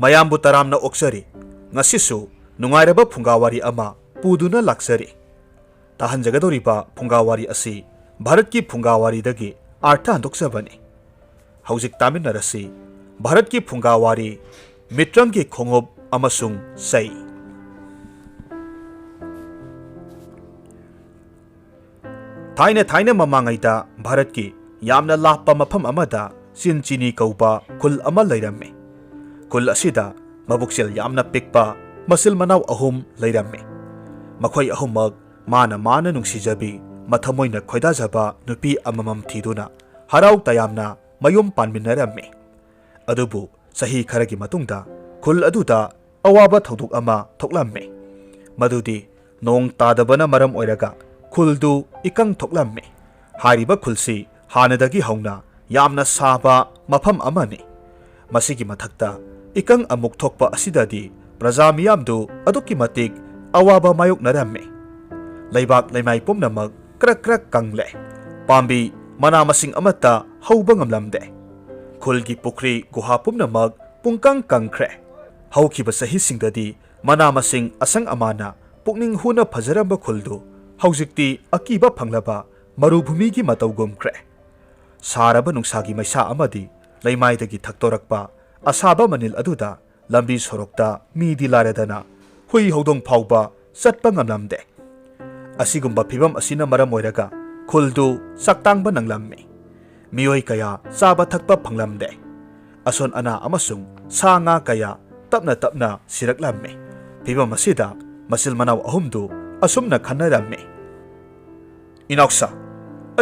mayambu taramna oksari ngasisu nungairaba phunga wari ama puduna laksari tahanjagadoriba phunga wari asi Bharat ki phunga wari dagi artha handokjabani haujik taminarasi Bharat ki phunga wari MITRANGGI KHONGUP AMASUNG CHEI थाइने ममांगैदा Bharat की यामना लापा मफम अमदा चिनचिनी कौबा खुल अमा लैरम्मे खुल असिदा मबुक्सेल यामना पिकपा muscle मनाव अहुम लैरम्मे मखोय अहुमक माना नुंगसिजबी मथमोइना खोइदाजबा नुपी अममम थीदुना हराउ तयामना मयुम पानमिनरम्मे अदुबु सही खरगी मतुंगदा खुल अदुदा अवाबा थौदुक अमा थोक्लम्मे मदुदी नोंग तादबना मरम ओइरगा खुलदु इकंग थोक्लम्मे हारिबा खुलसी हानदगी हौना यामना साबा मफम अमने मसिगी मथक्ता इकंग अमुक थोक्पा असिददी प्रजा मियामदु अदुक्की मतिक अवाबा मायोक्नरम्मे लैबाक लैमाई पुमनमक क्रक कंगले पाम्बी मना मसिंग अमत्ता हौबा ngamlamde खुलगी पुखरी गुहा पुमनमक पुंकंग कंख्रे हौखिबा सहिसिंगददी मना मसिंग असंग अमाना पुकनिंग हुना फजरंबा खुलदु हौजिक्ति अकीबा फंगलबा मरुभूमिगी मतौगुमख्रे सारबा नुंसागी मैसा अमदी लैमाइदगी थक्तोरक्पा असाबा मनिल अदुदा लंबी सोरोक्ता मीदी लारेदना हुई हौदोंग फाउबा चटपा ngamlamde असिगुम्बा फिबम असिना मरम ओइरगा खुलदु सक्तांगबा नंगलम्मे मियोय कया चाबा थक्पा फंगलम्दे असन अना अमसुंग सांगा कया तपना सिरकलम्मे फिबम असिदा मसिल मनाव अहुमदु असुमना खन्नरम्मे इनौसा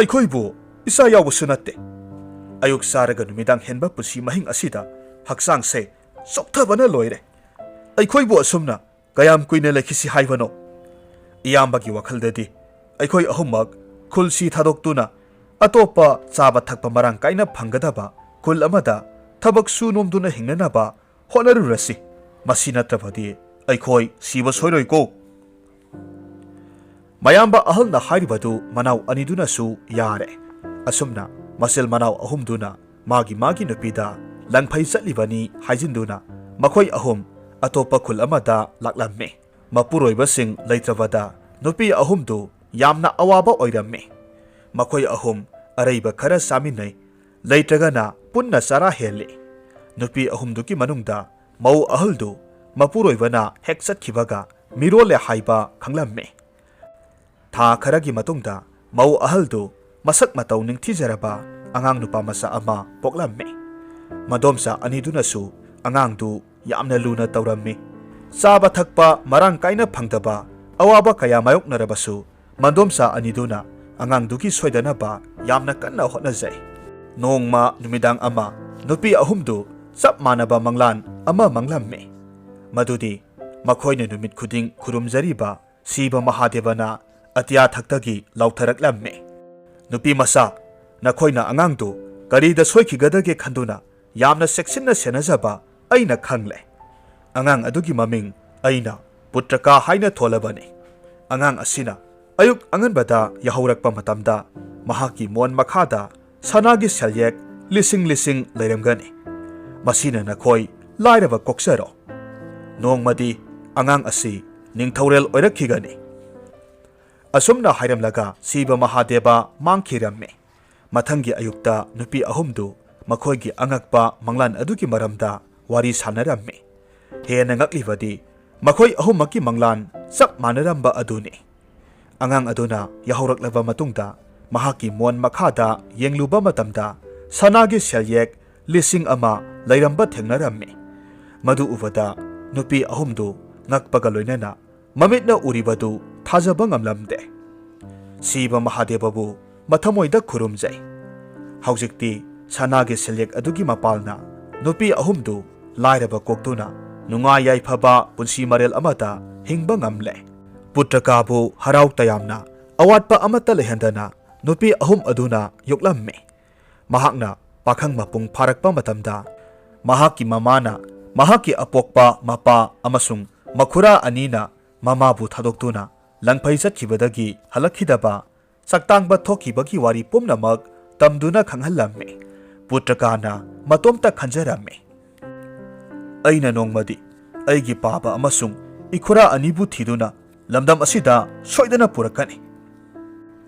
अखोइबु इसा यावबसु नत्ते अयुक सारगा नुमिदांग हेनबा पुसी महिंग असिदा हक्सांग से सोक्थबना लोइरे अखोइबु असुमना कयाम कुइने लेखिसि हाइबनो इयामबगी वखलददी अखोइ अहुमक खुलसी थादोक्तुना अतोपा चाबा थक्पा मरांग काइना फंगदबा खुल अमदा थबक सुनोमदुना हिंगनबा होनरुरसि मसि नत्रबदी अखोइ सिबा सोइरोइको mayamba ahalna hairibadu manaw anidunasу yare asumna masil manaw ahumduna magi nupida langphai chatlibani haijinduna makhoi ahum atopa khul amada laklamme mapuroiba sing leitrabada nupi ahumdu yamna awaba oiramme makhoi ahum areiba khara saminai leitragana punna sara helle nupi ahumduki manungda mau ahaldu mapuroibana hekchat khibaga mirole haiba khanglamme था खरगी मतुंगदा मौ अहलदु मसक मतौ निंगथिजरबा अंगांग नुपा मसा अमा पोक्लम्मे मदोमसा अनिदुनसु अंगांगदु यामना लुना तौरम्मे चाबा थक्पा मरांग काइना फंगदबा अवाबा कया मायोक्नरबसु मदोमसा अनिदुना अंगांगदुकी सोइदनबा यामना कन्ना होटनाजै नोंगमा नुमिदांग अमा नुपी अहुमदु चप मानबा मंगलान अमा मंगलम्मे मदुदी मखोइना नुमित खुदिंग खुरुमजरीबा सिबा महादेवना अतिया थक्तगी लाउथरकलम्मे नुपी मसा नखोइना अंगांगदु करीदा सोइखिगदगे खंदुना यामना सेक्सिनना सेनजबा अइना खंगले अंगांग अदुगी ममिंग अइना पुत्रका हाइना थोलबने अंगांग असिना अयुक अंगनबदा यहौरकपा मतमदा महाकी मोन मखादा सनागी सेलयेक लिसिंग लैरमगने मसिना नखोइ लाइरबा कोक्सरो नोंगमदी अंगांग असि निंगथौरेल ओइरखिगने असुमना हाइरमलगा सिबा महादेवा मांगखिरम्मे मथंगी अयुक्ता नुपी अहुमदु मखोइगी अंगकपा मंगलान अदुगी मरमदा वारी सानरम्मे हेना ngakliबदी मखोइ अहुमकी मंगलान चप मानरम्बा अदुने अंगांग अदुना यहौरकलबा मतुंगदा महाकी मोन मखादा येंगलुबा मतमदा सनागी सेलयेक लिसिंग अमा लैरम्बा थेंगनरम्मे मदु उबदा नुपी अहुमदु ngakpaga loinana ममितना उरिबदु थाजबा ngamlamde सिबा महादेवबु मथमोइदा खुरुमजै हौजिक्ति सनागे सेलेक अदुगी मपालना नुपी अहुमदु लाइरबा कोक्तुना नुंगा याइफबा पुंसी मरेल अमता हिंगबा ngamle पुत्रकाबु हराउ तयामना अवाटपा अमता लेहंदना नुपी अहुम अदुना योक्लम्मे महाकना पाखंग मपुंग फारकपा मतमदा महाकी ममाना महाकी अपोक्पा मपा अमसुंग मखुरा अनीना ममाबु थादोक्तुना लंगफै चटखिबदगी हलखिदबा सक्तांगबा थोखिबगी वारी पुमनमक तमदुना खंगहलम्मे पुत्रकाना मतोमता खंजरम्मे ꯑꯩꯅ ꯅꯣꯡꯃꯗꯤ ꯑꯩꯒꯤ ꯄꯥꯕ ꯑꯃꯁꯨꯡ ꯏꯈꯨꯔꯥ ꯑꯅꯤꯕꯨ ꯊꯤꯗꯨꯅ ꯂꯝꯗꯝ ꯑꯁꯤꯗ ꯁꯣꯏꯗꯅ ꯄꯨꯔꯛꯀꯅꯤ꯫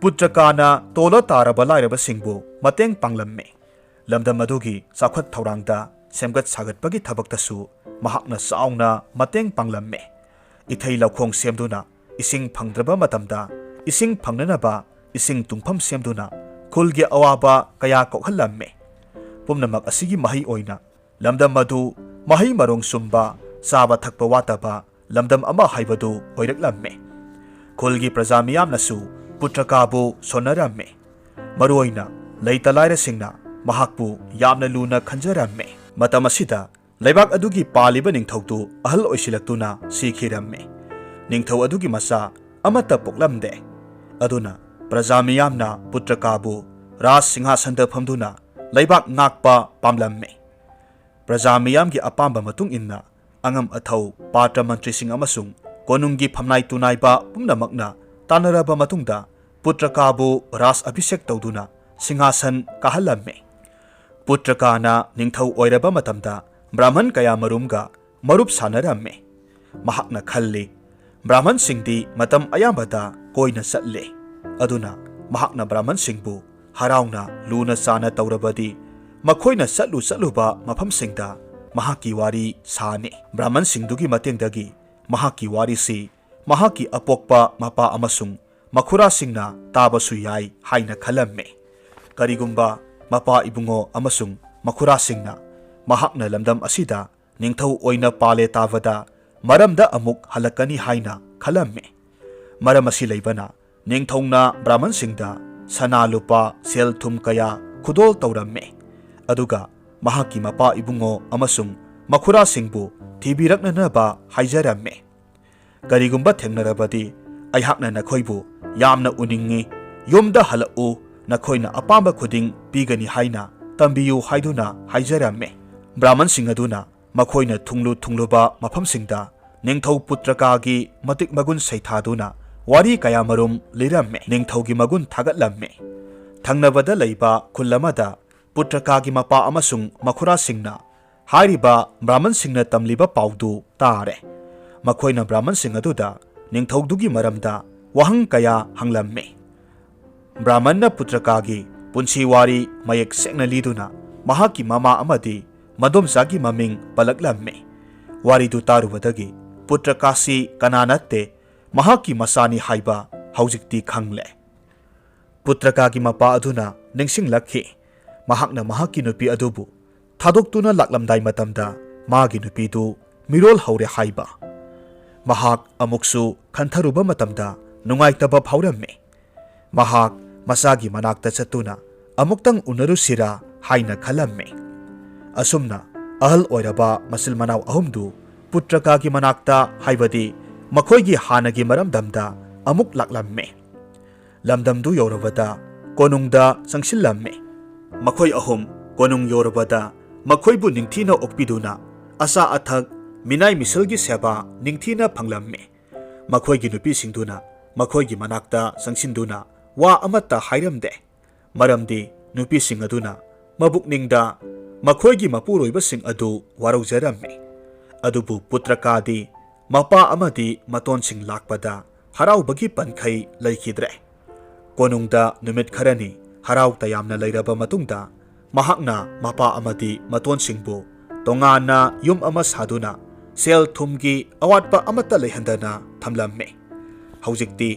ꯄꯨꯇ꯭ꯔꯀꯥꯅ ꯇꯣꯜꯂ ꯇꯥꯔꯕ ꯂꯥꯏꯔꯕꯁꯤꯡꯕꯨ ꯃꯇꯦꯡ ꯄꯥꯡꯂꯝꯃꯤ꯫ ꯂꯝꯗꯝ ꯑꯗꯨꯒꯤ ꯆꯥꯎꯈꯠ ꯊꯧꯔꯥꯡꯗ ꯁꯦꯝꯒꯠ ꯁꯥꯒꯠꯄꯒꯤ ꯊꯕꯛꯇꯁꯨ ꯃꯍꯥꯛꯅ ꯆꯥꯎꯅ ꯃꯇꯦꯡ ꯄꯥꯡꯂꯝꯃꯤ꯫ ꯏꯊꯩ ꯂꯧꯈꯣꯡ ꯁꯦꯝꯗꯨꯅ ꯏꯁꯤꯡ ꯐꯪꯗ꯭ꯔꯕ ꯃꯇꯝꯗ ꯏꯁꯤꯡ ꯐꯪꯅꯅꯕ ꯏꯁꯤꯡ ꯇꯨꯡꯐꯝ ꯁꯦꯝꯗꯨꯅ ꯈꯨꯜꯒꯤ ꯑꯋꯥꯕ ꯀꯌꯥ ꯀꯣꯛꯍꯜꯂꯝꯃꯤ꯫ ꯄꯨꯝꯅꯃꯛ ꯑꯁꯤꯒꯤ ꯃꯍꯩ ꯑꯣꯏꯅ ꯂꯝꯗꯝ ꯑꯗꯨ ꯃꯍꯩ ꯃꯔꯣꯡ ꯁꯨꯝꯕ ꯆꯥꯕ ꯊꯛꯄ ꯋꯥꯠꯇꯕ ꯂꯝꯗꯝ ꯑꯃ ꯍꯥꯏꯕꯗꯨ ꯑꯣꯏꯔꯛꯂꯝꯃꯤ꯫ ꯈꯨꯜꯒꯤ ꯄ꯭ꯔꯖꯥ ꯃꯤꯌꯥꯝꯅꯁꯨ ꯄꯨꯇ꯭ꯔꯀꯥꯕꯨ ꯁꯣꯟꯅꯔꯝꯃꯤ꯫ ꯃꯔꯨꯑꯣꯏꯅ ꯂꯩꯇ ꯂꯥꯏꯔꯁꯤꯡꯅ ꯃꯍꯥꯛꯄꯨ ꯌꯥꯝꯅ ꯂꯨꯅ ꯈꯟꯖꯔꯝꯃꯤ꯫ ꯃꯇꯝ ꯑꯁꯤꯗ ꯂꯩꯕꯥꯛ ꯑꯗꯨꯒꯤ ꯄꯥꯜꯂꯤꯕ ꯅꯤꯡꯊꯧꯗꯨ ꯑꯍꯜ ꯑꯣꯏꯁꯤꯜꯂꯛꯇꯨꯅ ꯁꯤꯈꯤꯔꯝꯃꯤ꯫ ꯅꯤꯡꯊꯧ ꯑꯗꯨꯒꯤ ꯃꯆꯥ ꯑꯃꯠꯇ ꯄꯣꯛꯂꯝꯗꯦ꯫ ꯑꯗꯨꯅ ꯄ꯭ꯔꯖꯥ ꯃꯤꯌꯥꯝꯅ ꯄꯨꯇ꯭ꯔꯀꯥꯕꯨ ꯔꯥꯖ ꯁꯤꯡꯍꯥꯁꯟꯗ ꯐꯝꯗꯨꯅ ꯂꯩꯕꯥꯛ ꯉꯥꯛꯄ ꯄꯥꯝꯂꯝꯃꯤ꯫ ꯄ꯭ꯔꯖꯥ ꯃꯤꯌꯥꯝꯒꯤ ꯑꯄꯥꯝꯕ ꯃꯇꯨꯡ ꯏꯟꯅ ꯑꯉꯝ ꯑꯊꯧ ꯄꯥꯇ꯭ꯔ ꯃꯟꯇ꯭ꯔꯤꯁꯤꯡ ꯑꯃꯁꯨꯡ ꯀꯣꯅꯨꯡꯒꯤ ꯐꯝꯅꯥꯏ ꯇꯨꯅꯥꯏꯕ ꯄꯨꯝꯅꯃꯛꯅ ꯇꯥꯟꯅꯔꯕ ꯃꯇꯨꯡꯗ ꯄꯨꯇ꯭ꯔꯀꯥꯕꯨ ꯔꯥꯖ ꯑꯚꯤꯁꯦꯛ ꯇꯧꯗꯨꯅ ꯁꯤꯡꯍꯥꯁꯟ ꯀꯥꯍꯜꯂꯝꯃꯤ꯫ ꯄꯨꯇ꯭ꯔꯀꯥꯅ ꯅꯤꯡꯊꯧ ꯑꯣꯏꯔꯕ ꯃꯇꯝꯗ ꯕ꯭ꯔꯥꯍꯃꯟ ꯀꯌꯥ ꯃꯔꯨꯝꯒ ꯃꯔꯨꯞ ꯁꯥꯅꯔꯝꯃꯤ꯫ ꯃꯍꯥꯛꯅ ꯈꯜꯂꯤ ꯕ꯭ꯔꯥꯍꯃꯟꯁꯤꯡꯗꯤ ꯃꯇꯝ ꯑꯌꯥꯝꯕꯗ ꯀꯣꯏꯅ ꯆꯠꯂꯤ꯫ ꯑꯗꯨꯅ ꯃꯍꯥꯛꯅ ꯕ꯭ꯔꯥꯍꯃꯟꯁꯤꯡꯕꯨ ꯍꯔꯥꯎꯅ ꯂꯨꯅ ꯆꯥꯅ ꯇꯧꯔꯕꯗꯤ ꯃꯈꯣꯏꯅ ꯆꯠꯂꯨꯕ ꯃꯐꯝꯁꯤꯡꯗ ꯃꯍꯥꯛꯀꯤ ꯋꯥꯔꯤ ꯁꯥꯅꯤ꯫ ꯕ꯭ꯔꯥꯍꯃꯟꯁꯤꯡꯗꯨꯒꯤ ꯃꯇꯦꯡꯗꯒꯤ ꯃꯍꯥꯛꯀꯤ ꯋꯥꯔꯤꯁꯤ ꯃꯍꯥꯛꯀꯤ ꯑꯄꯣꯛꯄ ꯃꯄꯥ ꯑꯃꯁꯨꯡ ꯃꯈꯨꯔꯥꯁꯤꯡꯅ ꯇꯥꯕꯁꯨ ꯌꯥꯏ ꯍꯥꯏꯅ ꯈꯜꯂꯝꯃꯤ꯫ ꯀꯔꯤꯒꯨꯝꯕ ꯃꯄꯥ ꯏꯕꯨꯡꯉꯣ ꯑꯃꯁꯨꯡ ꯃꯈꯨꯔꯥꯁꯤꯡꯅ ꯃꯍꯥꯛꯅ ꯂꯝꯗꯝ ꯑꯁꯤꯗ ꯅꯤꯡꯊꯧ ꯑꯣꯏꯅ ꯄꯥꯜꯂꯦ ꯇꯥꯕꯗ ꯃꯔꯝꯗ ꯑꯃꯨꯛ ꯍꯜꯂꯛꯀꯅꯤ ꯍꯥꯏꯅ ꯈꯜꯂꯝꯃꯤ꯫ ꯃꯔꯝ ꯑꯁꯤ ꯂꯩꯕꯅ ꯅꯤꯡꯊꯧꯅ ꯕ꯭ꯔꯥꯍꯃꯟꯁꯤꯡꯗ ꯁꯅꯥ ꯂꯨꯄꯥ ꯁꯦꯜ ꯊꯨꯝ ꯀꯌꯥ ꯈꯨꯗꯣꯜ ꯇꯧꯔꯝꯃꯤ꯫ ꯑꯗꯨꯒ ꯃꯍꯥꯛꯀꯤ ꯃꯄꯥ ꯏꯕꯨꯡꯉꯣ ꯑꯃꯁꯨꯡ ꯃꯈꯨꯔꯥꯁꯤꯡꯕꯨ ꯊꯤꯕꯤꯔꯛꯅꯅꯕ ꯍꯥꯏꯖꯔꯝꯃꯤ꯫ ꯀꯔꯤꯒꯨꯝꯕ ꯊꯦꯡꯅꯔꯕꯗꯤ ꯑꯩꯍꯥꯛꯅ ꯅꯈꯣꯏꯕꯨ ꯌꯥꯝꯅ ꯎꯅꯤꯡꯉꯤ, ꯌꯨꯝꯗ ꯍꯜꯂꯛꯎ, ꯅꯈꯣꯏꯅ ꯑꯄꯥꯝꯕ ꯈꯨꯗꯤꯡ ꯄꯤꯒꯅꯤ ꯍꯥꯏꯅ ꯇꯝꯕꯤꯌꯨ ꯍꯥꯏꯗꯨꯅ ꯍꯥꯏꯖꯔꯝꯃꯤ꯫ ꯕ꯭ꯔꯥꯍꯃꯟꯁꯤꯡ ꯑꯗꯨꯅ ꯃꯈꯣꯏꯅ ꯊꯨꯡꯂꯨꯕ ꯃꯐꯝꯁꯤꯡꯗ ꯅꯤꯡꯊꯧ ꯄꯨꯇ꯭ꯔꯀꯥꯒꯤ ꯃꯇꯤꯛ ꯃꯒꯨꯟ ꯁꯩꯊꯥꯗꯨꯅ ꯋꯥꯔꯤ ꯀꯌꯥ ꯃꯔꯨꯝ ꯂꯤꯔꯝꯃꯤ꯫ ꯅꯤꯡꯊꯧꯒꯤ ꯃꯒꯨꯟ ꯊꯥꯒꯠꯂꯝꯃꯤ꯫ ꯊꯪꯅꯕꯗ ꯂꯩꯕ ꯈꯨꯜ ꯑꯃꯗ ꯄꯨꯇ꯭ꯔꯀꯥꯒꯤ ꯃꯄꯥ ꯑꯃꯁꯨꯡ ꯃꯈꯨꯔꯥꯁꯤꯡꯅ ꯍꯥꯏꯔꯤꯕ ꯕ꯭ꯔꯥꯍꯃꯟꯁꯤꯡꯅ ꯇꯝꯂꯤꯕ ꯄꯥꯎꯗꯨ ꯇꯥꯔꯦ꯫ ꯃꯈꯣꯏꯅ ꯕ꯭ꯔꯥꯍꯃꯟꯁꯤꯡ ꯑꯗꯨꯗ ꯅꯤꯡꯊꯧꯗꯨꯒꯤ ꯃꯔꯝꯗ ꯋꯥꯍꯪ ꯀꯌꯥ ꯍꯪꯂꯝꯃꯤ꯫ ꯕ꯭ꯔꯥꯍꯃꯟꯅ ꯄꯨꯇ꯭ꯔꯀꯥꯒꯤ ꯄꯨꯟꯁꯤ ꯋꯥꯔꯤ ꯃꯌꯦꯛ ꯁꯦꯡꯅ ꯂꯤꯗꯨꯅ ꯃꯍꯥꯛꯀꯤ ꯃꯃꯥ ꯑꯃꯗꯤ ꯃꯗꯣꯝꯆꯥꯒꯤ ꯃꯃꯤꯡ ꯄꯜꯂꯛꯂꯝꯃꯤ꯫ ꯋꯥꯔꯤꯗꯨ ꯇꯥꯔꯨꯕꯗꯒꯤ ꯄꯨꯇ꯭ꯔꯀꯥꯁꯤ ꯀꯅꯥ ꯅꯠꯇꯦ, ꯃꯍꯥꯛꯀꯤ ꯃꯆꯥꯅꯤ ꯍꯥꯏꯕ ꯍꯧꯖꯤꯛꯇꯤ ꯈꯪꯂꯦ꯫ ꯄꯨꯇ꯭ꯔꯀꯥꯒꯤ ꯃꯄꯥ ꯑꯗꯨꯅ ꯅꯤꯡꯁꯤꯡꯂꯛꯈꯤ ꯃꯍꯥꯛꯅ ꯃꯍꯥꯛꯀꯤ ꯅꯨꯄꯤ ꯑꯗꯨꯕꯨ ꯊꯥꯗꯣꯛꯇꯨꯅ ꯂꯥꯛꯂꯝꯗꯥꯏ ꯃꯇꯝꯗ ꯃꯥꯒꯤ ꯅꯨꯄꯤꯗꯨ ꯃꯤꯔꯣꯜ ꯍꯧꯔꯦ ꯍꯥꯏꯕ꯫ ꯃꯍꯥꯛ ꯑꯃꯨꯛꯁꯨ ꯈꯟꯊꯔꯨꯕ ꯃꯇꯝꯗ ꯅꯨꯡꯉꯥꯏꯇꯕ ꯐꯥꯎꯔꯝꯃꯤ꯫ ꯃꯍꯥꯛ ꯃꯆꯥꯒꯤ ꯃꯅꯥꯛꯇ ꯆꯠꯇꯨꯅ ꯑꯃꯨꯛꯇꯪ ꯎꯅꯔꯨꯁꯤꯔꯥ ꯍꯥꯏꯅ ꯈꯜꯂꯝꯃꯤ꯫ ꯑꯁꯨꯝꯅ ꯑꯍꯜ ꯑꯣꯏꯔꯕ ꯃꯆꯤꯜ ꯃꯅꯥꯎ ꯑꯍꯨꯝꯗꯨ ꯄꯨꯇ꯭ꯔꯀꯥꯒꯤ ꯃꯅꯥꯛꯇ ꯍꯥꯏꯕꯗꯤ ꯃꯈꯣꯏꯒꯤ ꯍꯥꯟꯅꯒꯤ ꯃꯔꯝꯗꯝꯗ ꯑꯃꯨꯛ ꯂꯥꯛꯂꯝꯃꯤ꯫ ꯂꯝꯗꯝꯗꯨ ꯌꯧꯔꯕꯗ ꯀꯣꯅꯨꯡꯗ ꯆꯪꯁꯤꯜꯂꯝꯃꯤ꯫ ꯃꯈꯣꯏ ꯑꯍꯨꯝ ꯀꯣꯅꯨꯡ ꯌꯧꯔꯕꯗ ꯃꯈꯣꯏꯕꯨ ꯅꯤꯡꯊꯤꯅ ꯑꯣꯛꯄꯤꯗꯨꯅ ꯑꯆꯥ ꯑꯊꯛ ꯃꯤꯅꯥꯏ ꯃꯤꯁꯜꯒꯤ ꯁꯦꯕꯥ ꯅꯤꯡꯊꯤꯅ ꯐꯪꯂꯝꯃꯤ꯫ ꯃꯈꯣꯏꯒꯤ ꯅꯨꯄꯤꯁꯤꯡꯗꯨꯅ ꯃꯈꯣꯏꯒꯤ ꯃꯅꯥꯛꯇ ꯆꯪꯁꯤꯟꯗꯨꯅ ꯋꯥ ꯑꯃꯠꯇ ꯍꯥꯏꯔꯝꯗꯦ꯫ ꯃꯔꯝꯗꯤ ꯅꯨꯄꯤꯁꯤꯡ ꯑꯗꯨꯅ ꯃꯕꯨꯛꯅꯤꯡꯗ ꯃꯈꯣꯏꯒꯤ ꯃꯄꯨꯔꯣꯏꯕꯁꯤꯡ ꯑꯗꯨ ꯋꯥꯔꯧꯖꯔꯝꯃꯤ꯫ ꯑꯗꯨꯕꯨ ꯄꯨꯇ꯭ꯔꯀꯥꯗꯤ ꯃꯄꯥ ꯑꯃꯗꯤ ꯃꯇꯣꯟꯁꯤꯡ ꯂꯥꯛꯄꯗ ꯍꯔꯥꯎꯕꯒꯤ ꯄꯟꯈꯩ ꯂꯩꯈꯤꯗ꯭ꯔꯦ꯫ ꯀꯣꯅꯨꯡꯗ ꯅꯨꯃꯤꯠ ꯈꯔꯅꯤ ꯍꯔꯥꯎ ꯇꯌꯥꯝꯅ ꯂꯩꯔꯕ ꯃꯇꯨꯡꯗ ꯃꯍꯥꯛꯅ ꯃꯄꯥ ꯑꯃꯗꯤ ꯃꯇꯣꯟꯁꯤꯡꯕꯨ ꯇꯣꯉꯥꯟꯅ ꯌꯨꯝ ꯑꯃ ꯁꯥꯗꯨꯅ ꯁꯦꯜ ꯊꯨꯝꯒꯤ ꯑꯋꯥꯠꯄ ꯑꯃꯠꯇ ꯂꯩꯍꯟꯗꯅ ꯊꯝꯂꯝꯃꯤ꯫ ꯍꯧꯖꯤꯛꯇꯤ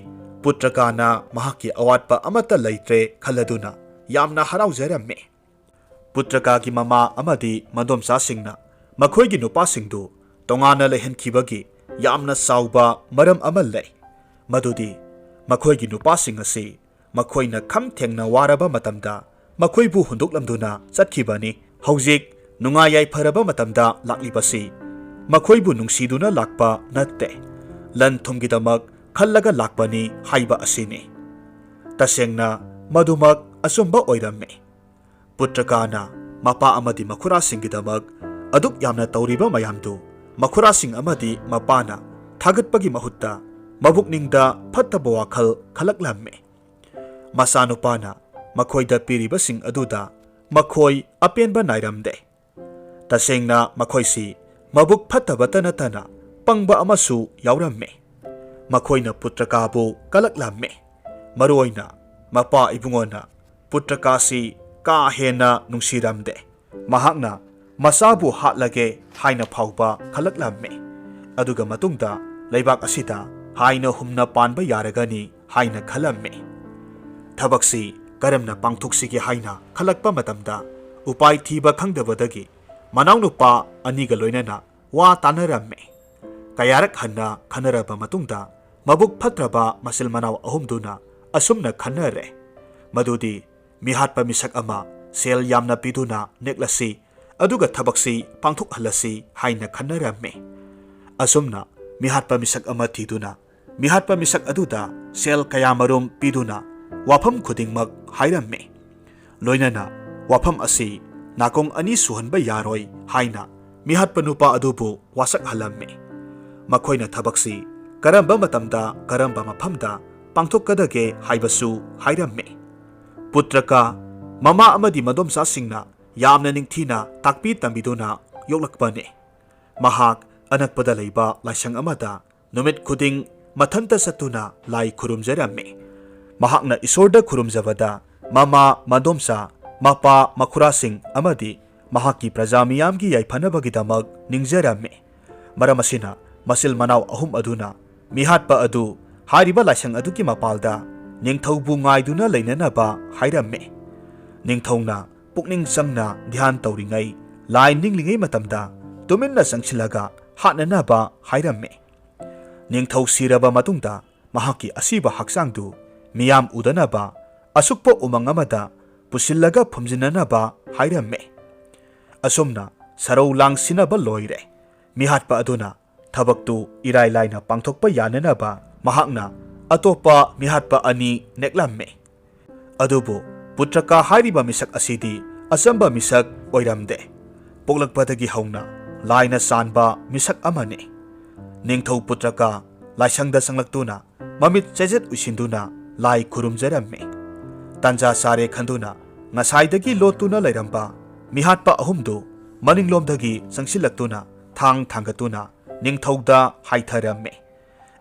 ꯄꯨꯇ꯭ꯔꯀꯥꯅ ꯃꯍꯥꯛꯀꯤ ꯑꯋꯥꯠꯄ ꯑꯃꯠꯇ ꯂꯩꯇ꯭ꯔꯦ ꯈꯜꯂꯗꯨꯅ ꯌꯥꯝꯅ ꯍꯔꯥꯎꯖꯔꯝꯃꯤ꯫ ꯄꯨꯇ꯭ꯔꯀꯥꯒꯤ ꯃꯃꯥ ꯑꯃꯗꯤ ꯃꯗꯣꯝꯆꯥꯁꯤꯡꯅ ꯃꯈꯣꯏꯒꯤ ꯅꯨꯄꯥꯁꯤꯡꯗꯨ ꯇꯣꯉꯥꯟꯅ ꯂꯩꯍꯟꯈꯤꯕꯒꯤ ꯌꯥꯝꯅ ꯆꯥꯎꯕ ꯃꯔꯝ ꯑꯃ ꯂꯩ꯫ ꯃꯗꯨꯗꯤ ꯃꯈꯣꯏꯒꯤ ꯅꯨꯄꯥꯁꯤꯡ ꯑꯁꯤ ꯃꯈꯣꯏꯅ ꯈꯝ ꯊꯦꯡꯅ ꯋꯥꯔꯕ ꯃꯇꯝꯗ ꯃꯈꯣꯏꯕꯨ ꯍꯨꯟꯗꯣꯛꯂꯝꯗꯨꯅ ꯆꯠꯈꯤꯕꯅꯤ꯫ ꯍꯧꯖꯤꯛ ꯅꯨꯡꯉꯥꯏ ꯌꯥꯏꯐꯔꯕ ꯃꯇꯝꯗ ꯂꯥꯛꯂꯤꯕꯁꯤ ꯃꯈꯣꯏꯕꯨ ꯅꯨꯡꯁꯤꯗꯨꯅ ꯂꯥꯛꯄ ꯅꯠꯇꯦ, ꯂꯟ ꯊꯨꯝꯒꯤꯗꯃꯛ ꯈꯜꯂꯒ ꯂꯥꯛꯄꯅꯤ ꯍꯥꯏꯕ ꯑꯁꯤꯅꯤ꯫ ꯇꯁꯦꯡꯅ ꯃꯗꯨꯃꯛ ꯑꯆꯨꯝꯕ ꯑꯣꯏꯔꯝꯃꯤ꯫ ꯄꯨꯇ꯭ꯔꯀꯥꯅ ꯃꯄꯥ ꯑꯃꯗꯤ ꯃꯈꯨꯔꯥꯁꯤꯡꯒꯤꯗꯃꯛ ꯑꯗꯨꯛ ꯌꯥꯝꯅ ꯇꯧꯔꯤꯕ ꯃꯌꯥꯝꯗꯨ ꯃꯈꯨꯔꯥꯁꯤꯡ ꯑꯃꯗꯤ ꯃꯄꯥꯅ ꯊꯥꯒꯠꯄꯒꯤ ꯃꯍꯨꯠꯇ ꯃꯕꯨꯛꯅꯤꯡꯗ ꯐꯠꯇꯕ ꯋꯥꯈꯜ ꯈꯜꯂꯛꯂꯝꯃꯤ꯫ ꯃꯆꯥꯅꯨꯄꯥꯅ ꯃꯈꯣꯏꯗ ꯄꯤꯔꯤꯕꯁꯤꯡ ꯑꯗꯨꯗ ꯃꯈꯣꯏ ꯑꯄꯦꯟꯕ ꯅꯥꯏꯔꯝꯗꯦ꯫ ꯇꯁꯦꯡꯅ ꯃꯈꯣꯏꯁꯤ ꯃꯕꯨꯛ ꯐꯠꯇꯕꯇ ꯅꯠꯇꯅ ꯄꯪꯕ ꯑꯃꯁꯨ ꯌꯥꯎꯔꯝꯃꯤ꯫ ꯃꯈꯣꯏꯅ ꯄꯨꯇ꯭ꯔꯀꯥꯕꯨ ꯀꯂꯛꯂꯝꯃꯤ꯫ ꯃꯔꯨꯑꯣꯏꯅ ꯃꯄꯥ ꯏꯕꯨꯡꯉꯣꯅ ꯄꯨꯇ꯭ꯔꯀꯥꯁꯤ ꯀꯥ ꯍꯦꯟꯅ ꯅꯨꯡꯁꯤꯔꯝꯗꯦ꯫ ꯃꯍꯥꯛꯅ ꯃꯆꯥꯕꯨ ꯍꯥꯠꯂꯒꯦ ꯍꯥꯏꯅ ꯐꯥꯎꯕ ꯈꯜꯂꯛꯂꯝꯃꯤ꯫ ꯑꯗꯨꯒ ꯃꯇꯨꯡꯗ ꯂꯩꯕꯥꯛ ꯑꯁꯤꯗ ꯍꯥꯏꯅ ꯍꯨꯝꯅ ꯄꯥꯟꯕ ꯌꯥꯔꯒꯅꯤ ꯍꯥꯏꯅ ꯈꯜꯂꯝꯃꯤ꯫ ꯊꯕꯛꯁꯤ ꯀꯔꯝꯅ ꯄꯥꯡꯊꯣꯛꯁꯤꯒꯦ ꯍꯥꯏꯅ ꯈꯜꯂꯛꯄ ꯃꯇꯝꯗ ꯎꯄꯥꯏ ꯊꯤꯕ ꯈꯪꯗꯕꯗꯒꯤ ꯃꯅꯥꯎꯅꯨꯄꯥ ꯑꯅꯤꯒ ꯂꯣꯏꯅꯅ ꯋꯥ ꯇꯥꯟꯅꯔꯝꯃꯤ꯫ ꯀꯌꯥꯔꯛ ꯍꯟꯅ ꯈꯟꯅꯔꯕ ꯃꯇꯨꯡꯗ ꯃꯕꯨꯛ ꯐꯠꯇ꯭ꯔꯕ ꯃꯆꯤꯜ ꯃꯅꯥꯎ ꯑꯍꯨꯝꯗꯨꯅ ꯑꯁꯨꯝꯅ ꯈꯟꯅꯔꯦ ꯃꯗꯨꯗꯤ ꯃꯤꯍꯥꯠꯄ ꯃꯤꯁꯛ ꯑꯃ ꯁꯦꯜ ꯌꯥꯝꯅ ꯄꯤꯗꯨꯅ ꯅꯦꯛꯂꯁꯤ ꯑꯗꯨꯒ ꯊꯕꯛꯁꯤ ꯄꯥꯡꯊꯣꯛꯍꯜꯂꯁꯤ ꯍꯥꯏꯅ ꯈꯟꯅꯔꯝꯃꯤ꯫ ꯑꯁꯨꯝꯅ ꯃꯤꯍꯥꯠꯄ ꯃꯤꯁꯛ ꯑꯃ ꯊꯤꯗꯨꯅ ꯃꯤꯍꯥꯠꯄ ꯃꯤꯁꯛ ꯑꯗꯨꯗ ꯁꯦꯜ ꯀꯌꯥꯃꯔꯨꯝ ꯄꯤꯗꯨꯅ ꯋꯥꯐꯝ ꯈꯨꯗꯤꯡꯃꯛ ꯍꯥꯏꯔꯝꯃꯤ꯫ ꯂꯣꯏꯅꯅ ꯋꯥꯐꯝ ꯑꯁꯤ ꯅꯥꯀꯣꯡ ꯑꯅꯤ ꯁꯨꯍꯟꯕ ꯌꯥꯔꯣꯏ ꯍꯥꯏꯅ ꯃꯤꯍꯥꯠꯄ ꯅꯨꯄꯥ ꯑꯗꯨꯕꯨ ꯋꯥꯁꯛꯍꯜꯂꯝꯃꯤ꯫ ꯃꯈꯣꯏꯅ ꯊꯕꯛꯁꯤ ꯀꯔꯝꯕ ꯃꯇꯝꯗ ꯀꯔꯝꯕ ꯃꯐꯝꯗ ꯄꯥꯡꯊꯣꯛꯀꯗꯒꯦ ꯍꯥꯏꯕꯁꯨ ꯍꯥꯏꯔꯝꯃꯤ꯫ ꯄꯨꯇ꯭ꯔꯀꯥ ꯃꯃꯥ ꯑꯃꯗꯤ ꯃꯗꯣꯝꯆꯥꯁꯤꯡꯅ ꯌꯥꯝꯅ ꯅꯤꯡꯊꯤꯅ ꯇꯥꯛꯄꯤ ꯇꯝꯕꯤꯗꯨꯅ ꯌꯣꯛꯂꯛꯄꯅꯤ꯫ ꯃꯍꯥꯛ ꯑꯅꯛꯄꯗ ꯂꯩꯕ ꯂꯥꯏꯁꯪ ꯑꯃꯗ ꯅꯨꯃꯤꯠ ꯈꯨꯗꯤꯡ ꯃꯊꯟꯇ ꯆꯠꯇꯨꯅ ꯂꯥꯏ ꯈꯨꯔꯨꯝꯖꯔꯝꯃꯤ꯫ ꯃꯍꯥꯛꯅ ꯏꯁꯣꯔꯗ ꯈꯨꯔꯨꯝꯖꯕꯗ ꯃꯃꯥ ꯃꯗꯣꯝꯆꯥ ꯃꯄꯥ ꯃꯈꯨꯔꯥꯁꯤꯡ ꯑꯃꯗꯤ ꯃꯍꯥꯛꯀꯤ ꯄ꯭ꯔꯖꯥ ꯃꯤꯌꯥꯝꯒꯤ ꯌꯥꯏꯐꯅꯕꯒꯤꯗꯃꯛ ꯅꯤꯡꯖꯔꯝꯃꯤ꯫ ꯃꯔꯝ ꯑꯁꯤꯅ ꯃꯆꯤꯜ ꯃꯅꯥꯎ ꯑꯍꯨꯝ ꯑꯗꯨꯅ ꯃꯤꯍꯥꯠꯄ ꯑꯗꯨ ꯍꯥꯏꯔꯤꯕ ꯂꯥꯏꯁꯪ ꯑꯗꯨꯒꯤ ꯃꯄꯥꯜꯗ ꯅꯤꯡꯊꯧꯕꯨ ꯉꯥꯏꯗꯨꯅ ꯂꯩꯅꯅꯕ ꯍꯥꯏꯔꯝꯃꯤ꯫ ꯅꯤꯡꯊꯧꯅ ꯄꯨꯛꯅꯤꯡ ꯆꯪꯅ ꯙ꯭ꯌꯥꯟ ꯇꯧꯔꯤꯉꯩ ꯂꯥꯏ ꯅꯤꯡꯂꯤꯉꯩ ꯃꯇꯝꯗ ꯇꯨꯃꯤꯟꯅ ꯆꯪꯁꯤꯜꯂꯒ ꯍꯥꯠꯅꯅꯕ ꯍꯥꯏꯔꯝꯃꯤ꯫ ꯅꯤꯡꯊꯧ ꯁꯤꯔꯕ ꯃꯇꯨꯡꯗ ꯃꯍꯥꯛꯀꯤ ꯑꯁꯤꯕ ꯍꯛꯆꯥꯡꯗꯨ ꯃꯤꯌꯥꯝ ꯎꯗꯅꯕ ꯑꯁꯨꯛꯄ ꯎꯃꯪ ꯑꯃꯗ ꯄꯨꯁꯤꯜꯂꯒ ꯐꯨꯝꯖꯤꯟꯅꯅꯕ ꯍꯥꯏꯔꯝꯃꯤ꯫ ꯑꯁꯨꯝꯅ ꯁꯔꯧ ꯂꯥꯡꯁꯤꯟꯅꯕ ꯂꯣꯏꯔꯦ꯫ ꯃꯤꯍꯥꯠꯄ ꯑꯗꯨꯅ ꯊꯕꯛꯇꯨ ꯏꯔꯥꯏ ꯂꯥꯏꯅ ꯄꯥꯡꯊꯣꯛꯄ ꯌꯥꯅꯅꯕ ꯃꯍꯥꯛꯅ ꯑꯇꯣꯞꯄ ꯃꯤꯍꯥꯠꯄ ꯑꯅꯤ ꯅꯦꯛꯂꯝꯃꯤ꯫ ꯑꯗꯨꯕꯨ ꯄꯨꯇ꯭ꯔꯀꯥ ꯍꯥꯏꯔꯤꯕ ꯃꯤꯁꯛ ꯑꯁꯤꯗꯤ ꯑꯆꯝꯕ ꯃꯤꯁꯛ ꯑꯣꯏꯔꯝꯗꯦ꯫ ꯄꯣꯛꯂꯛꯄꯗꯒꯤ ꯍꯧꯅ ꯂꯥꯏꯅ ꯆꯥꯟꯕ ꯃꯤꯁꯛ ꯑꯃꯅꯤ꯫ ꯅꯤꯡꯊꯧ ꯄꯨꯇ꯭ꯔꯀꯥ ꯂꯥꯏꯁꯪꯗ ꯆꯪꯂꯛꯇꯨꯅ ꯃꯃꯤꯠ ꯆꯦꯖꯦꯠ ꯎꯏꯁꯤꯟꯗꯨꯅ ꯂꯥꯏ ꯈꯨꯔꯨꯝꯖꯔꯝꯃꯤ꯫ ꯇꯟꯖꯥ ꯆꯥꯔꯦ ꯈꯟꯗꯨꯅ ꯉꯁꯥꯏꯗꯒꯤ ꯂꯣꯠꯇꯨꯅ ꯂꯩꯔꯝꯕ ꯃꯤꯍꯥꯠꯄ ꯑꯍꯨꯝꯗꯨ ꯃꯅꯤꯡꯂꯣꯝꯗꯒꯤ ꯆꯪꯁꯤꯜꯂꯛꯇꯨꯅ ꯊꯥꯡ ꯊꯥꯡꯒꯠꯇꯨꯅ ꯅꯤꯡꯊꯧꯗ ꯍꯥꯏꯊꯔꯝꯃꯤ꯫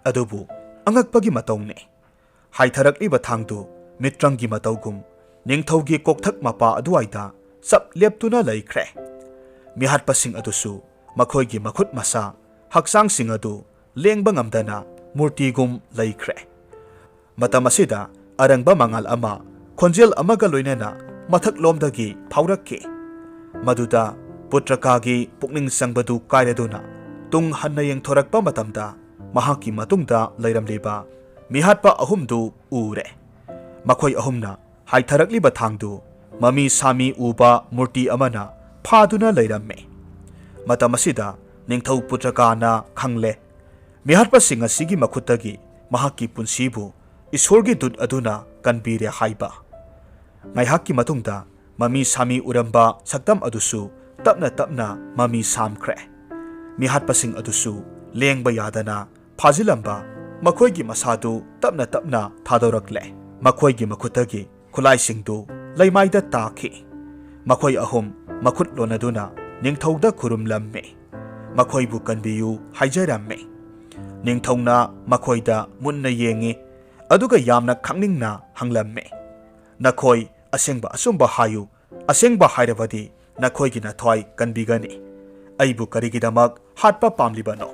ꯑꯗꯨꯕꯨ ꯑꯉꯛꯄꯒꯤ ꯃꯇꯧꯅꯤ꯫ ꯍꯥꯏꯊꯔꯛꯂꯤꯕ ꯊꯥꯡꯗꯨ ꯃꯤꯇ꯭ꯔꯪꯒꯤ ꯃꯇꯧꯒꯨꯝ ꯅꯤꯡꯊꯧꯒꯤ ꯀꯣꯛꯊꯛ ꯃꯄꯥ ꯑꯗꯨꯋꯥꯏꯗ ꯆꯞ ꯂꯦꯞꯇꯨꯅ ꯂꯩꯈ꯭ꯔꯦ꯫ ꯃꯤꯍꯥꯠꯄꯁꯤꯡ ꯑꯗꯨꯁꯨ ꯃꯈꯣꯏꯒꯤ ꯃꯈꯨꯠ ꯃꯁꯥ ꯍꯛꯆꯥꯡꯁꯤꯡ ꯑꯗꯨ ꯂꯦꯡꯕ ꯉꯝꯗꯅ ꯃꯨꯔꯇꯤꯒꯨꯝ ꯂꯩꯈ꯭ꯔꯦ꯫ ꯃꯇꯝ ꯑꯁꯤꯗ ꯑꯔꯪꯕ ꯃꯉꯥꯜ ꯑꯃ ꯈꯣꯟꯖꯦꯜ ꯑꯃꯒ ꯂꯣꯏꯅꯅ ꯃꯊꯛꯂꯣꯝꯗꯒꯤ ꯐꯥꯎꯔꯛꯈꯤ꯫ ꯃꯗꯨꯗ ꯄꯨꯇ꯭ꯔꯀꯥꯒꯤ ꯄꯨꯛꯅꯤꯡ ꯆꯪꯕꯗꯨ ꯀꯥꯏꯔꯗꯨꯅ ꯇꯨꯡ ꯍꯟꯅ ꯌꯦꯡꯊꯣꯔꯛꯄ ꯃꯇꯝꯗ ꯃꯍꯥꯛꯀꯤ ꯃꯇꯨꯡꯗ ꯂꯩꯔꯝꯂꯤꯕ ꯃꯤꯍꯥꯠꯄ ꯑꯍꯨꯝꯗꯨ ꯎꯔꯦ꯫ ꯃꯈꯣꯏ ꯑꯍꯨꯝꯅ ꯍꯥꯏꯊꯔꯛꯂꯤꯕ ꯊꯥꯡꯗꯨ ꯃꯃꯤ ꯁꯥꯃꯤ ꯎꯕ ꯃꯨꯔꯇꯤ ꯑꯃꯅ ꯐꯥꯗꯨꯅ ꯂꯩꯔꯝꯃꯤ꯫ ꯃꯇꯝ ꯑꯁꯤꯗ ꯅꯤꯡꯊꯧ ꯄꯨꯇ꯭ꯔꯀꯥꯅ ꯈꯪꯂꯦ ꯃꯤꯍꯥꯠꯄꯁꯤꯡ ꯑꯁꯤꯒꯤ ꯃꯈꯨꯠꯇꯒꯤ ꯃꯍꯥꯛꯀꯤ ꯄꯨꯟꯁꯤꯕꯨ ꯏꯁꯣꯔꯒꯤ ꯗꯨꯠ ꯑꯗꯨꯅ ꯀꯟꯕꯤꯔꯦ ꯍꯥꯏꯕ꯫ ꯉꯥꯏꯍꯥꯛꯀꯤ ꯃꯇꯨꯡꯗ ꯃꯃꯤ ꯁꯥꯃꯤ ꯎꯔꯝꯕ ꯁꯛꯇꯝ ꯑꯗꯨꯁꯨ ꯇꯞꯅ ꯇꯞꯅ ꯃꯃꯤ ꯁꯥꯝꯈ꯭ꯔꯦ꯫ ꯃꯤꯍꯥꯠꯄꯁꯤꯡ ꯑꯗꯨꯁꯨ ꯂꯦꯡꯕ ꯌꯥꯗꯅ ꯐꯥꯖꯤꯜꯂꯝꯕ ꯃꯈꯣꯏꯒꯤ ꯃꯁꯥꯗꯨ ꯇꯞꯅ ꯇꯞꯅ ꯊꯥꯗꯣꯔꯛꯂꯦ꯫ ꯃꯈꯣꯏꯒꯤ ꯃꯈꯨꯠꯇꯒꯤ ꯈꯨꯠꯂꯥꯏꯁꯤꯡꯗꯨ ꯂꯩꯃꯥꯏꯗ ꯇꯥꯈꯤ꯫ ꯃꯈꯣꯏ ꯑꯍꯨꯝ ꯃꯈꯨꯠ ꯂꯣꯟꯅꯗꯨꯅ ꯅꯤꯡꯊꯧꯗ ꯈꯨꯔꯨꯝꯂꯝꯃꯤ꯫ ꯃꯈꯣꯏꯕꯨ ꯀꯟꯕꯤꯌꯨ ꯍꯥꯏꯖꯔꯝꯃꯤ꯫ ꯅꯤꯡꯊꯧꯅ ꯃꯈꯣꯏꯗ ꯃꯨꯟꯅ ꯌꯦꯡꯉꯤ ꯑꯗꯨꯒ ꯌꯥꯝꯅ ꯈꯪꯅꯤꯡꯅ ꯍꯪꯂꯝꯃꯤ꯫ ꯅꯈꯣꯏ ꯑꯁꯦꯡꯕ ꯑꯆꯨꯝꯕ ꯍꯥꯏꯌꯨ꯫ ꯑꯁꯦꯡꯕ ꯍꯥꯏꯔꯕꯗꯤ ꯅꯈꯣꯏꯒꯤ ꯅꯊ꯭ꯋꯥꯏ ꯀꯟꯕꯤꯒꯅꯤ꯫ ꯑꯩꯕꯨ ꯀꯔꯤꯒꯤꯗꯃꯛ ꯍꯥꯠꯄ ꯄꯥꯝꯂꯤꯕꯅꯣ?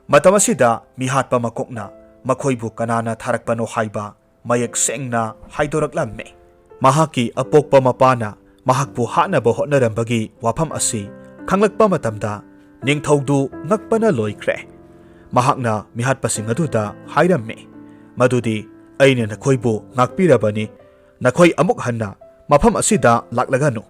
ꯃꯇꯝ ꯑꯁꯤꯗ ꯃꯤꯍꯥꯠꯄ ꯃꯀꯣꯛꯅ ꯃꯈꯣꯏꯕꯨ ꯀꯅꯥꯅ ꯊꯥꯔꯛꯄꯅꯣ ꯍꯥꯏꯕ ꯃꯌꯦꯛ ꯁꯦꯡꯅ ꯍꯥꯏꯗꯣꯔꯛꯂꯝꯃꯤ꯫ ꯃꯍꯥꯛꯀꯤ ꯑꯄꯣꯛꯄ ꯃꯄꯥꯅ ꯃꯍꯥꯛꯄꯨ ꯍꯥꯠꯅꯕ ꯍꯣꯠꯅꯔꯝꯕꯒꯤ ꯋꯥꯐꯝ ꯑꯁꯤ ꯈꯪꯂꯛꯄ ꯃꯇꯝꯗ ꯅꯤꯡꯊꯧꯗꯨ ꯉꯛꯄꯅ ꯂꯣꯏꯈ꯭ꯔꯦ꯫ ꯃꯍꯥꯛꯅ ꯃꯤꯍꯥꯠꯄꯁꯤꯡ ꯑꯗꯨꯗ ꯍꯥꯏꯔꯝꯃꯤ ꯃꯗꯨꯗꯤ ꯑꯩꯅ ꯅꯈꯣꯏꯕꯨ ꯉꯥꯛꯄꯤꯔꯕꯅꯤ꯫ ꯅꯈꯣꯏ ꯑꯃꯨꯛ ꯍꯟꯅ ꯃꯐꯝ ꯑꯁꯤꯗ ꯂꯥꯛꯂꯒꯅꯨ꯫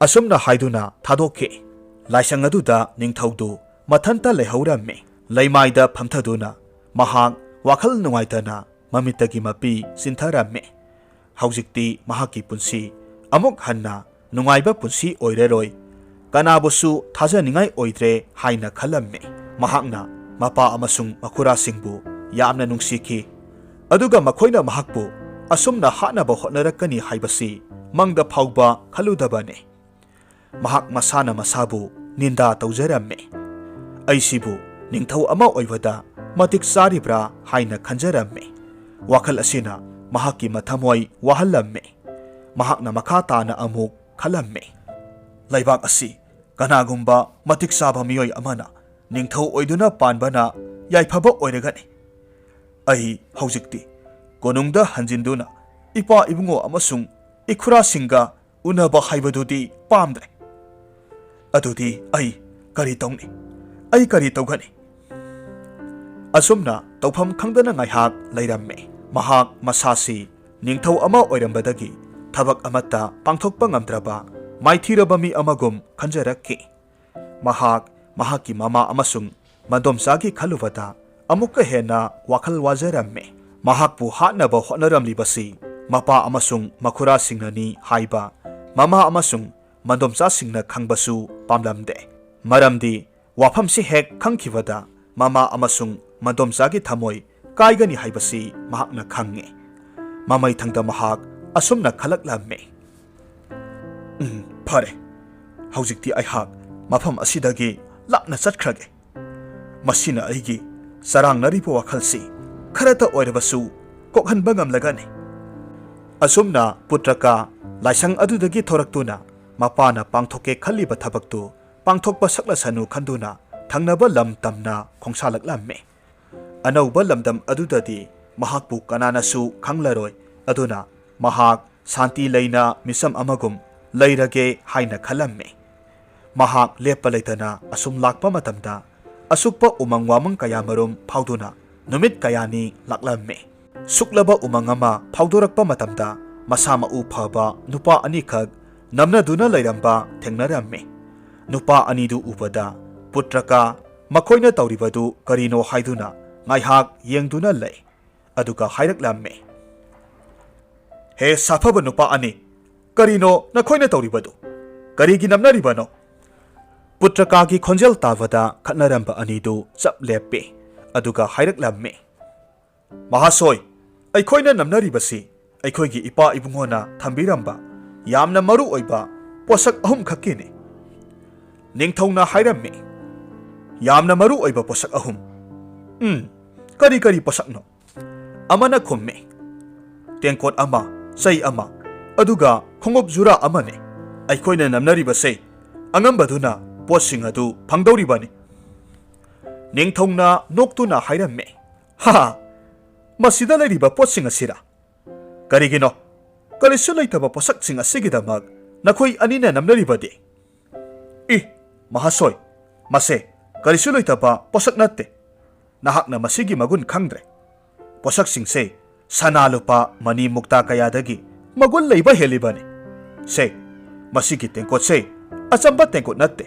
ꯑꯁꯨꯝꯅ ꯍꯥꯏꯗꯨꯅ ꯊꯥꯗꯣꯛꯈꯤ꯫ ꯂꯥꯏꯁꯪ ꯑꯗꯨꯗ ꯅꯤꯡꯊꯧꯗꯨ ꯃꯊꯟꯇ ꯂꯩꯍꯧꯔꯝꯃꯤ꯫ ꯂꯩꯃꯥꯏꯗ ꯐꯝꯊꯗꯨꯅ ꯃꯍꯥꯛ ꯋꯥꯈꯜ ꯅꯨꯡꯉꯥꯏꯇꯅ ꯃꯃꯤꯠꯇꯒꯤ ꯃꯄꯤ ꯆꯤꯟꯊꯔꯝꯃꯤ꯫ ꯍꯧꯖꯤꯛꯇꯤ ꯃꯍꯥꯛꯀꯤ ꯄꯨꯟꯁꯤ ꯑꯃꯨꯛ ꯍꯟꯅ ꯅꯨꯡꯉꯥꯏꯕ ꯄꯨꯟꯁꯤ ꯑꯣꯏꯔꯔꯣꯏ, ꯀꯅꯥꯕꯨꯁꯨ ꯊꯥꯖꯅꯤꯡꯉꯥꯏ ꯑꯣꯏꯗ꯭ꯔꯦ ꯍꯥꯏꯅ ꯈꯜꯂꯝꯃꯤ꯫ ꯃꯍꯥꯛꯅ ꯃꯄꯥ ꯑꯃꯁꯨꯡ ꯃꯈꯨꯔꯥꯁꯤꯡꯕꯨ ꯌꯥꯝꯅ ꯅꯨꯡꯁꯤꯈꯤ ꯑꯗꯨꯒ ꯃꯈꯣꯏꯅ ꯃꯍꯥꯛꯄꯨ ꯑꯁꯨꯝꯅ ꯍꯥꯠꯅꯕ ꯍꯣꯠꯅꯔꯛꯀꯅꯤ ꯍꯥꯏꯕꯁꯤ ꯃꯪꯗ ꯐꯥꯎꯕ ꯈꯜꯂꯨꯗꯕꯅꯤ꯫ ꯃꯍꯥꯛ ꯃꯁꯥꯅ ꯃꯁꯥꯕꯨ ꯅꯤꯟꯗꯥ ꯇꯧꯖꯔꯝꯃꯤ꯫ ꯑꯩꯁꯤꯕꯨ ꯅꯤꯡꯊꯧ ꯑꯃ ꯑꯣꯏꯕꯗ ꯃꯇꯤꯛ ꯆꯥꯔꯤꯕ꯭ꯔꯥ ꯍꯥꯏꯅ ꯈꯟꯖꯔꯝꯃꯤ꯫ ꯋꯥꯈꯜ ꯑꯁꯤꯅ ꯃꯍꯥꯛꯀꯤ ꯃꯊꯃꯣꯏ ꯋꯥꯍꯜꯂꯝꯃꯤ꯫ ꯃꯍꯥꯛꯅ ꯃꯈꯥ ꯇꯥꯅ ꯑꯃꯨꯛ ꯈꯜꯂꯝꯃꯤ꯫ ꯂꯩꯕꯥꯛ ꯑꯁꯤ ꯀꯅꯥꯒꯨꯝꯕ ꯃꯇꯤꯛ ꯆꯥꯕ ꯃꯤꯑꯣꯏ ꯑꯃꯅ ꯅꯤꯡꯊꯧ ꯑꯣꯏꯗꯨꯅ ꯄꯥꯟꯕꯅ ꯌꯥꯏꯐꯕ ꯑꯣꯏꯔꯒꯅꯤ꯫ ꯑꯩ ꯍꯧꯖꯤꯛꯇꯤ ꯀꯣꯅꯨꯡꯗ ꯍꯟꯖꯤꯟꯗꯨꯅ ꯏꯄꯥ ꯏꯕꯨꯡꯉꯣ ꯑꯃꯁꯨꯡ ꯏꯈꯨꯔꯥꯁꯤꯡꯒ ꯎꯅꯕ ꯍꯥꯏꯕꯗꯨꯗꯤ ꯄꯥꯝꯗ꯭ꯔꯦ꯫ ꯑꯗꯨꯗꯤ ꯑꯩ ꯀꯔꯤ ꯇꯧꯅꯤ? ꯑꯩ ꯀꯔꯤ ꯇꯧꯒꯅꯤ? ꯑꯁꯨꯝꯅ ꯇꯧꯐꯝ ꯈꯪꯗꯅ ꯉꯥꯏꯍꯥꯛ ꯂꯩꯔꯝꯃꯤ꯫ ꯃꯍꯥꯛ ꯃꯁꯥꯁꯤ ꯅꯤꯡꯊꯧ ꯑꯃ ꯑꯣꯏꯔꯝꯕꯗꯒꯤ ꯊꯕꯛ ꯑꯃꯠꯇ ꯄꯥꯡꯊꯣꯛꯄ ꯉꯝꯗ꯭ꯔꯕ ꯃꯥꯏꯊꯤꯔꯕ ꯃꯤ ꯑꯃꯒꯨꯝ ꯈꯟꯖꯔꯛꯈꯤ꯫ ꯃꯍꯥꯛ ꯃꯍꯥꯛꯀꯤ ꯃꯃꯥ ꯑꯃꯁꯨꯡ ꯃꯗꯣꯝꯆꯥꯒꯤ ꯈꯜꯂꯨꯕꯗ ꯑꯃꯨꯛꯀ ꯍꯦꯟꯅ ꯋꯥꯈꯜ ꯋꯥꯖꯔꯝꯃꯤ꯫ ꯃꯍꯥꯛꯄꯨ ꯍꯥꯠꯅꯕ ꯍꯣꯠꯅꯔꯝꯂꯤꯕꯁꯤ ꯃꯄꯥ ꯑꯃꯁꯨꯡ ꯃꯈꯨꯔꯥꯁꯤꯡꯅꯅꯤ ꯍꯥꯏꯕ ꯃꯃꯥ ꯑꯃꯁꯨꯡ ꯃꯗꯣꯝꯆꯥꯁꯤꯡꯅ ꯈꯪꯕꯁꯨ ꯄꯥꯝꯂꯝꯗꯦ꯫ ꯃꯔꯝꯗꯤ ꯋꯥꯐꯝꯁꯤ ꯍꯦꯛ ꯈꯪꯈꯤꯕꯗ ꯃꯃꯥ ꯑꯃꯁꯨꯡ ꯃꯗꯣꯝꯆꯥꯒꯤ ꯊꯃꯣꯏ ꯀꯥꯏꯒꯅꯤ ꯍꯥꯏꯕꯁꯤ ꯃꯍꯥꯛꯅ ꯈꯪꯉꯤ꯫ ꯃꯃꯩꯊꯪꯗ ꯃꯍꯥꯛ ꯑꯁꯨꯝꯅ ꯈꯜꯂꯛꯂꯝꯃꯤ꯫ ꯐꯔꯦ, ꯍꯧꯖꯤꯛꯇꯤ ꯑꯩꯍꯥꯛ ꯃꯐꯝ ꯑꯁꯤꯗꯒꯤ ꯂꯥꯞꯅ ꯆꯠꯈ꯭ꯔꯒꯦ꯫ ꯃꯁꯤꯅ ꯑꯩꯒꯤ ꯆꯔꯥꯡꯅꯔꯤꯕ ꯋꯥꯈꯜꯁꯤ ꯈꯔꯇ ꯑꯣꯏꯔꯕꯁꯨ ꯀꯣꯛꯍꯟꯕ ꯉꯝꯂꯒꯅꯤ꯫ ꯑꯁꯨꯝꯅ ꯄꯨꯇ꯭ꯔꯀꯥ ꯂꯥꯏꯁꯪ ꯑꯗꯨꯗꯒꯤ ꯊꯣꯔꯛꯇꯨꯅ ꯃꯄꯥꯅ ꯄꯥꯡꯊꯣꯛꯀꯦ ꯈꯜꯂꯤꯕ ꯊꯕꯛꯇꯨ ꯄꯥꯡꯊꯣꯛꯄ ꯁꯛꯂꯁꯅꯨ ꯈꯟꯗꯨꯅ ꯊꯪꯅꯕ ꯂꯝ ꯇꯝꯅ ꯈꯣꯡꯁꯥꯜꯂꯛꯂꯝꯃꯤ꯫ ꯑꯅꯧꯕ ꯂꯝꯗꯝ ꯑꯗꯨꯗꯗꯤ ꯃꯍꯥꯛꯄꯨ ꯀꯅꯥꯅꯁꯨ ꯈꯪꯂꯔꯣꯏ, ꯑꯗꯨꯅ ꯃꯍꯥꯛ ꯁꯥꯟꯇꯤ ꯂꯩꯅ ꯃꯤꯁꯝ ꯑꯃꯒꯨꯝ ꯂꯩꯔꯒꯦ ꯍꯥꯏꯅ ꯈꯜꯂꯝꯃꯤ꯫ ꯃꯍꯥꯛ ꯂꯦꯞꯄ ꯂꯩꯇꯅ ꯑꯁꯨꯝ ꯂꯥꯛꯄ ꯃꯇꯝꯗ ꯑꯁꯨꯛꯄ ꯎꯃꯪ ꯋꯥꯃꯪ ꯀꯌꯥꯃꯔꯨꯝ ꯐꯥꯎꯗꯨꯅ ꯅꯨꯃꯤꯠ ꯀꯌꯥꯅꯤ ꯂꯥꯛꯂꯝꯃꯤ꯫ ꯁꯨꯛꯂꯕ ꯎꯃꯪ ꯑꯃ ꯐꯥꯎꯗꯣꯔꯛꯄ ꯃꯇꯝꯗ ꯃꯁꯥ ꯃꯎ ꯐꯕ ꯅꯨꯄꯥ ꯑꯅꯤꯈꯛ ꯅꯝꯅꯗꯨꯅ ꯂꯩꯔꯝꯕ ꯊꯦꯡꯅꯔꯝꯃꯤ꯫ ꯅꯨꯄꯥ ꯑꯅꯤꯗꯨ ꯎꯕꯗ ꯄꯨꯇ꯭ꯔꯀꯥ ꯃꯈꯣꯏꯅ ꯇꯧꯔꯤꯕꯗꯨ ꯀꯔꯤꯅꯣ ꯍꯥꯏꯗꯨꯅ ꯉꯥꯏꯍꯥꯛ ꯌꯦꯡꯗꯨꯅ ꯂꯩ꯫ ꯑꯗꯨꯒ ꯍꯥꯏꯔꯛꯂꯝꯃꯤ꯫ ꯍꯦ ꯁꯥꯐꯕ ꯅꯨꯄꯥ ꯑꯅꯤ, ꯀꯔꯤꯅꯣ ꯅꯈꯣꯏꯅ ꯇꯧꯔꯤꯕꯗꯨ? ꯀꯔꯤꯒꯤ ꯅꯝꯅꯔꯤꯕꯅꯣ? ꯄꯨꯇ꯭ꯔꯀꯥꯒꯤ ꯈꯣꯟꯖꯦꯜ ꯇꯥꯕꯗ ꯈꯠꯅꯔꯝꯕ ꯑꯅꯤꯗꯨ ꯆꯞ ꯂꯦꯞꯄꯤ꯫ ꯑꯗꯨꯒ ꯍꯥꯏꯔꯛꯂꯝꯃꯤ꯫ ꯃꯍꯥꯁꯣꯏ, ꯑꯩꯈꯣꯏꯅ ꯅꯝꯅꯔꯤꯕꯁꯤ ꯑꯩꯈꯣꯏꯒꯤ ꯏꯄꯥ ꯏꯕꯨꯡꯉꯣꯅ ꯊꯝꯕꯤꯔꯝꯕ ꯌꯥꯝꯅ ꯃꯔꯨ ꯑꯣꯏꯕ ꯄꯣꯠꯁꯛ ꯑꯍꯨꯝ ꯈꯛꯀꯤꯅꯤ꯫ ꯅꯤꯡꯊꯧꯅ ꯍꯥꯏꯔꯝꯃꯤ꯫ ꯌꯥꯝꯅ ꯃꯔꯨ ꯑꯣꯏꯕ ꯄꯣꯠꯁꯛ ꯑꯍꯨꯝ? ꯀꯔꯤ ꯀꯔꯤ ꯄꯣꯠꯁꯛꯅꯣ? ꯑꯃꯅ ꯈꯨꯝꯃꯤ꯫ ꯇꯦꯡꯀꯣꯠ ꯑꯃ, ꯆꯩ ꯑꯃ, ꯑꯗꯨꯒ ꯈꯣꯡꯎꯞ ꯖꯨꯔꯥ ꯑꯃꯅꯤ꯫ ꯑꯩꯈꯣꯏꯅ ꯅꯝꯅꯔꯤꯕꯁꯦ ꯑꯉꯝꯕꯗꯨꯅ ꯄꯣꯠꯁꯤꯡ ꯑꯗꯨ ꯐꯪꯗꯧꯔꯤꯕꯅꯤ꯫ ꯅꯤꯡꯊꯧꯅ ꯅꯣꯛꯇꯨꯅ ꯍꯥꯏꯔꯝꯃꯤ꯫ ꯃꯁꯤꯗ ꯂꯩꯔꯤꯕ ꯄꯣꯠꯁꯤꯡ ꯑꯁꯤꯔꯥ? ꯀꯔꯤꯒꯤꯅꯣ ꯀꯔꯤꯁꯨ ꯂꯩꯇꯕ ꯄꯣꯠꯁꯛꯁꯤꯡ ꯑꯁꯤꯒꯤꯗꯃꯛ ꯅꯈꯣꯏ ꯑꯅꯤꯅ ꯅꯝꯅꯔꯤꯕꯗꯤ? ꯃꯍꯥꯁꯣꯏ, ꯃꯁꯦ ꯀꯔꯤꯁꯨ ꯂꯩꯇꯕ ꯄꯣꯠꯁꯛ ꯅꯠꯇꯦ꯫ ꯅꯍꯥꯛꯅ ꯃꯁꯤꯒꯤ ꯃꯒꯨꯟ ꯈꯪꯗ꯭ꯔꯦ꯫ ꯄꯣꯠꯁꯛꯁꯤꯡꯁꯦ ꯁꯅꯥ ꯂꯨꯄꯥ ꯃꯅꯤ ꯃꯨꯛꯇꯥ ꯀꯌꯥꯗꯒꯤ ꯃꯒꯨꯟ ꯂꯩꯕ ꯍꯦꯜꯂꯤꯕꯅꯤ꯫ ꯁꯦ, ꯃꯁꯤꯒꯤ ꯇꯦꯡꯀꯣꯠꯁꯦ ꯑꯆꯝꯕ ꯇꯦꯡꯀꯣꯠ ꯅꯠꯇꯦ꯫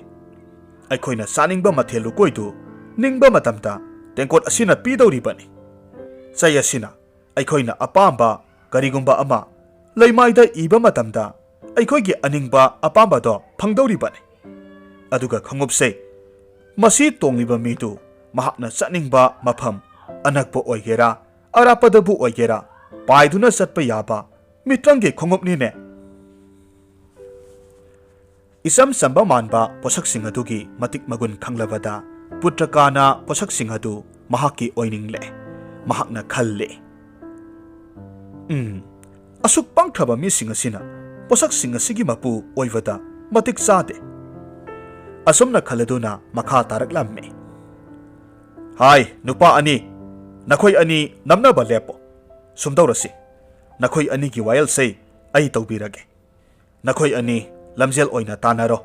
ꯑꯩꯈꯣꯏꯅ ꯆꯥꯅꯤꯡꯕ ꯃꯊꯦꯜ ꯂꯨꯀꯣꯏꯗꯨ ꯅꯤꯡꯕ ꯃꯇꯝꯗ ꯇꯦꯡꯀꯣꯠ ꯑꯁꯤꯅ ꯄꯤꯗꯧꯔꯤꯕꯅꯤ꯫ ꯆꯩ ꯑꯁꯤꯅ ꯑꯩꯈꯣꯏꯅ ꯑꯄꯥꯝꯕ ꯀꯔꯤꯒꯨꯝꯕ ꯑꯃ ꯂꯩꯃꯥꯏꯗ ꯏꯕ ꯃꯇꯝꯗ ꯑꯩꯈꯣꯏꯒꯤ ꯑꯅꯤꯡꯕ ꯑꯄꯥꯝꯕꯗꯣ ꯐꯪꯗꯧꯔꯤꯕꯅꯤ꯫ ꯑꯗꯨꯒ ꯈꯣꯡꯎꯞꯁꯦ, ꯃꯁꯤ ꯇꯣꯡꯂꯤꯕ ꯃꯤꯗꯨ ꯃꯍꯥꯛꯅ ꯆꯠꯅꯤꯡꯕ ꯃꯐꯝ, ꯑꯅꯛꯄ ꯑꯣꯏꯒꯦꯔꯥ ꯑꯔꯥꯞꯄꯗꯕꯨ ꯑꯣꯏꯒꯦꯔꯥ, ꯄꯥꯏꯗꯨꯅ ꯆꯠꯄ ꯌꯥꯕ ꯃꯤꯇ꯭ꯔꯪꯒꯤ ꯈꯣꯡꯎꯞꯅꯤꯅꯦ꯫ ꯏꯆꯝ ꯆꯝꯕ ꯃꯥꯟꯕ ꯄꯣꯠꯁꯛꯁꯤꯡ ꯑꯗꯨꯒꯤ ꯃꯇꯤꯛ ꯃꯒꯨꯟ ꯈꯪꯂꯕꯗ ꯄꯨꯇ꯭ꯔꯀꯥꯅ ꯄꯣꯠꯁꯛꯁꯤꯡ ꯑꯗꯨ ꯃꯍꯥꯛꯀꯤ ꯑꯣꯏꯅꯤꯡꯂꯦ꯫ ꯃꯍꯥꯛꯅ ꯈꯜꯂꯤ꯫ ꯑꯁꯨꯛ ꯄꯪꯈ꯭ꯔꯕ ꯃꯤꯁꯤꯡ ꯑꯁꯤꯅ ꯄꯣꯠꯁꯛꯁꯤꯡ ꯑꯁꯤꯒꯤ ꯃꯄꯨ ꯑꯣꯏꯕꯗ ꯃꯇꯤꯛ ꯆꯥꯗꯦ꯫ ꯑꯁꯨꯝꯅ ꯈꯜꯂꯗꯨꯅ ꯃꯈꯥ ꯇꯥꯔꯛꯂꯝꯃꯤ꯫ ꯍꯥꯏ ꯅꯨꯄꯥ ꯑꯅꯤ, ꯅꯈꯣꯏ ꯑꯅꯤ ꯅꯝꯅꯕ ꯂꯦꯞꯄꯣ꯫ ꯁꯨꯝꯗꯧꯔꯁꯤ, ꯅꯈꯣꯏ ꯑꯅꯤꯒꯤ ꯋꯥꯌꯦꯜꯁꯦ ꯑꯩ ꯇꯧꯕꯤꯔꯒꯦ꯫ ꯅꯈꯣꯏ ꯑꯅꯤ ꯂꯝꯖꯦꯜ ꯑꯣꯏꯅ ꯇꯥꯟꯅꯔꯣ꯫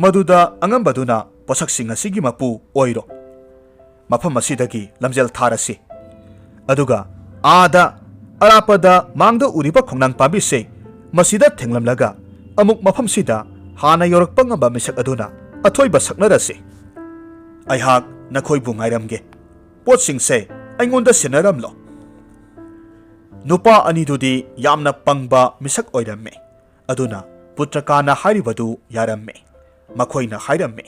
ꯃꯗꯨꯗ ꯑꯉꯝꯕꯗꯨꯅ ꯄꯣꯠꯁꯛꯁꯤꯡ ꯑꯁꯤꯒꯤ ꯃꯄꯨ ꯑꯣꯏꯔꯣ꯫ ꯃꯐꯝ ꯑꯁꯤꯗꯒꯤ ꯂꯝꯖꯦꯜ ꯊꯥꯔꯁꯤ꯫ ꯑꯗꯨꯒ ꯑꯥꯗ ꯑꯔꯥꯞꯄꯗ ꯃꯥꯡꯗ ꯎꯔꯤꯕ ꯈꯣꯡꯅꯥꯡ ꯄꯥꯝꯕꯤꯁꯦ ꯃꯁꯤꯗ ꯊꯦꯡꯂꯝꯂꯒ ꯑꯃꯨꯛ ꯃꯐꯝꯁꯤꯗ ꯍꯥꯟꯅ ꯌꯧꯔꯛꯄ ꯉꯝꯕ ꯃꯤꯁꯛ ꯑꯗꯨꯅ ꯑꯊꯣꯏꯕ ꯁꯛꯅꯔꯁꯤ꯫ ꯑꯩꯍꯥꯛ ꯅꯈꯣꯏꯕꯨ ꯉꯥꯏꯔꯝꯒꯦ꯫ ꯄꯣꯠꯁꯤꯡꯁꯦ ꯑꯩꯉꯣꯟꯗ ꯁꯤꯟꯅꯔꯝꯂꯣ꯫ ꯅꯨꯄꯥ ꯑꯅꯤꯗꯨꯗꯤ ꯌꯥꯝꯅ ꯄꯪꯕ ꯃꯤꯁꯛ ꯑꯣꯏꯔꯝꯃꯤ꯫ ꯑꯗꯨꯅ ꯄꯨꯇ꯭ꯔꯀꯥꯅ ꯍꯥꯏꯔꯤꯕꯗꯨ ꯌꯥꯔꯝꯃꯤ꯫ ꯃꯈꯣꯏꯅ ꯍꯥꯏꯔꯝꯃꯤ꯫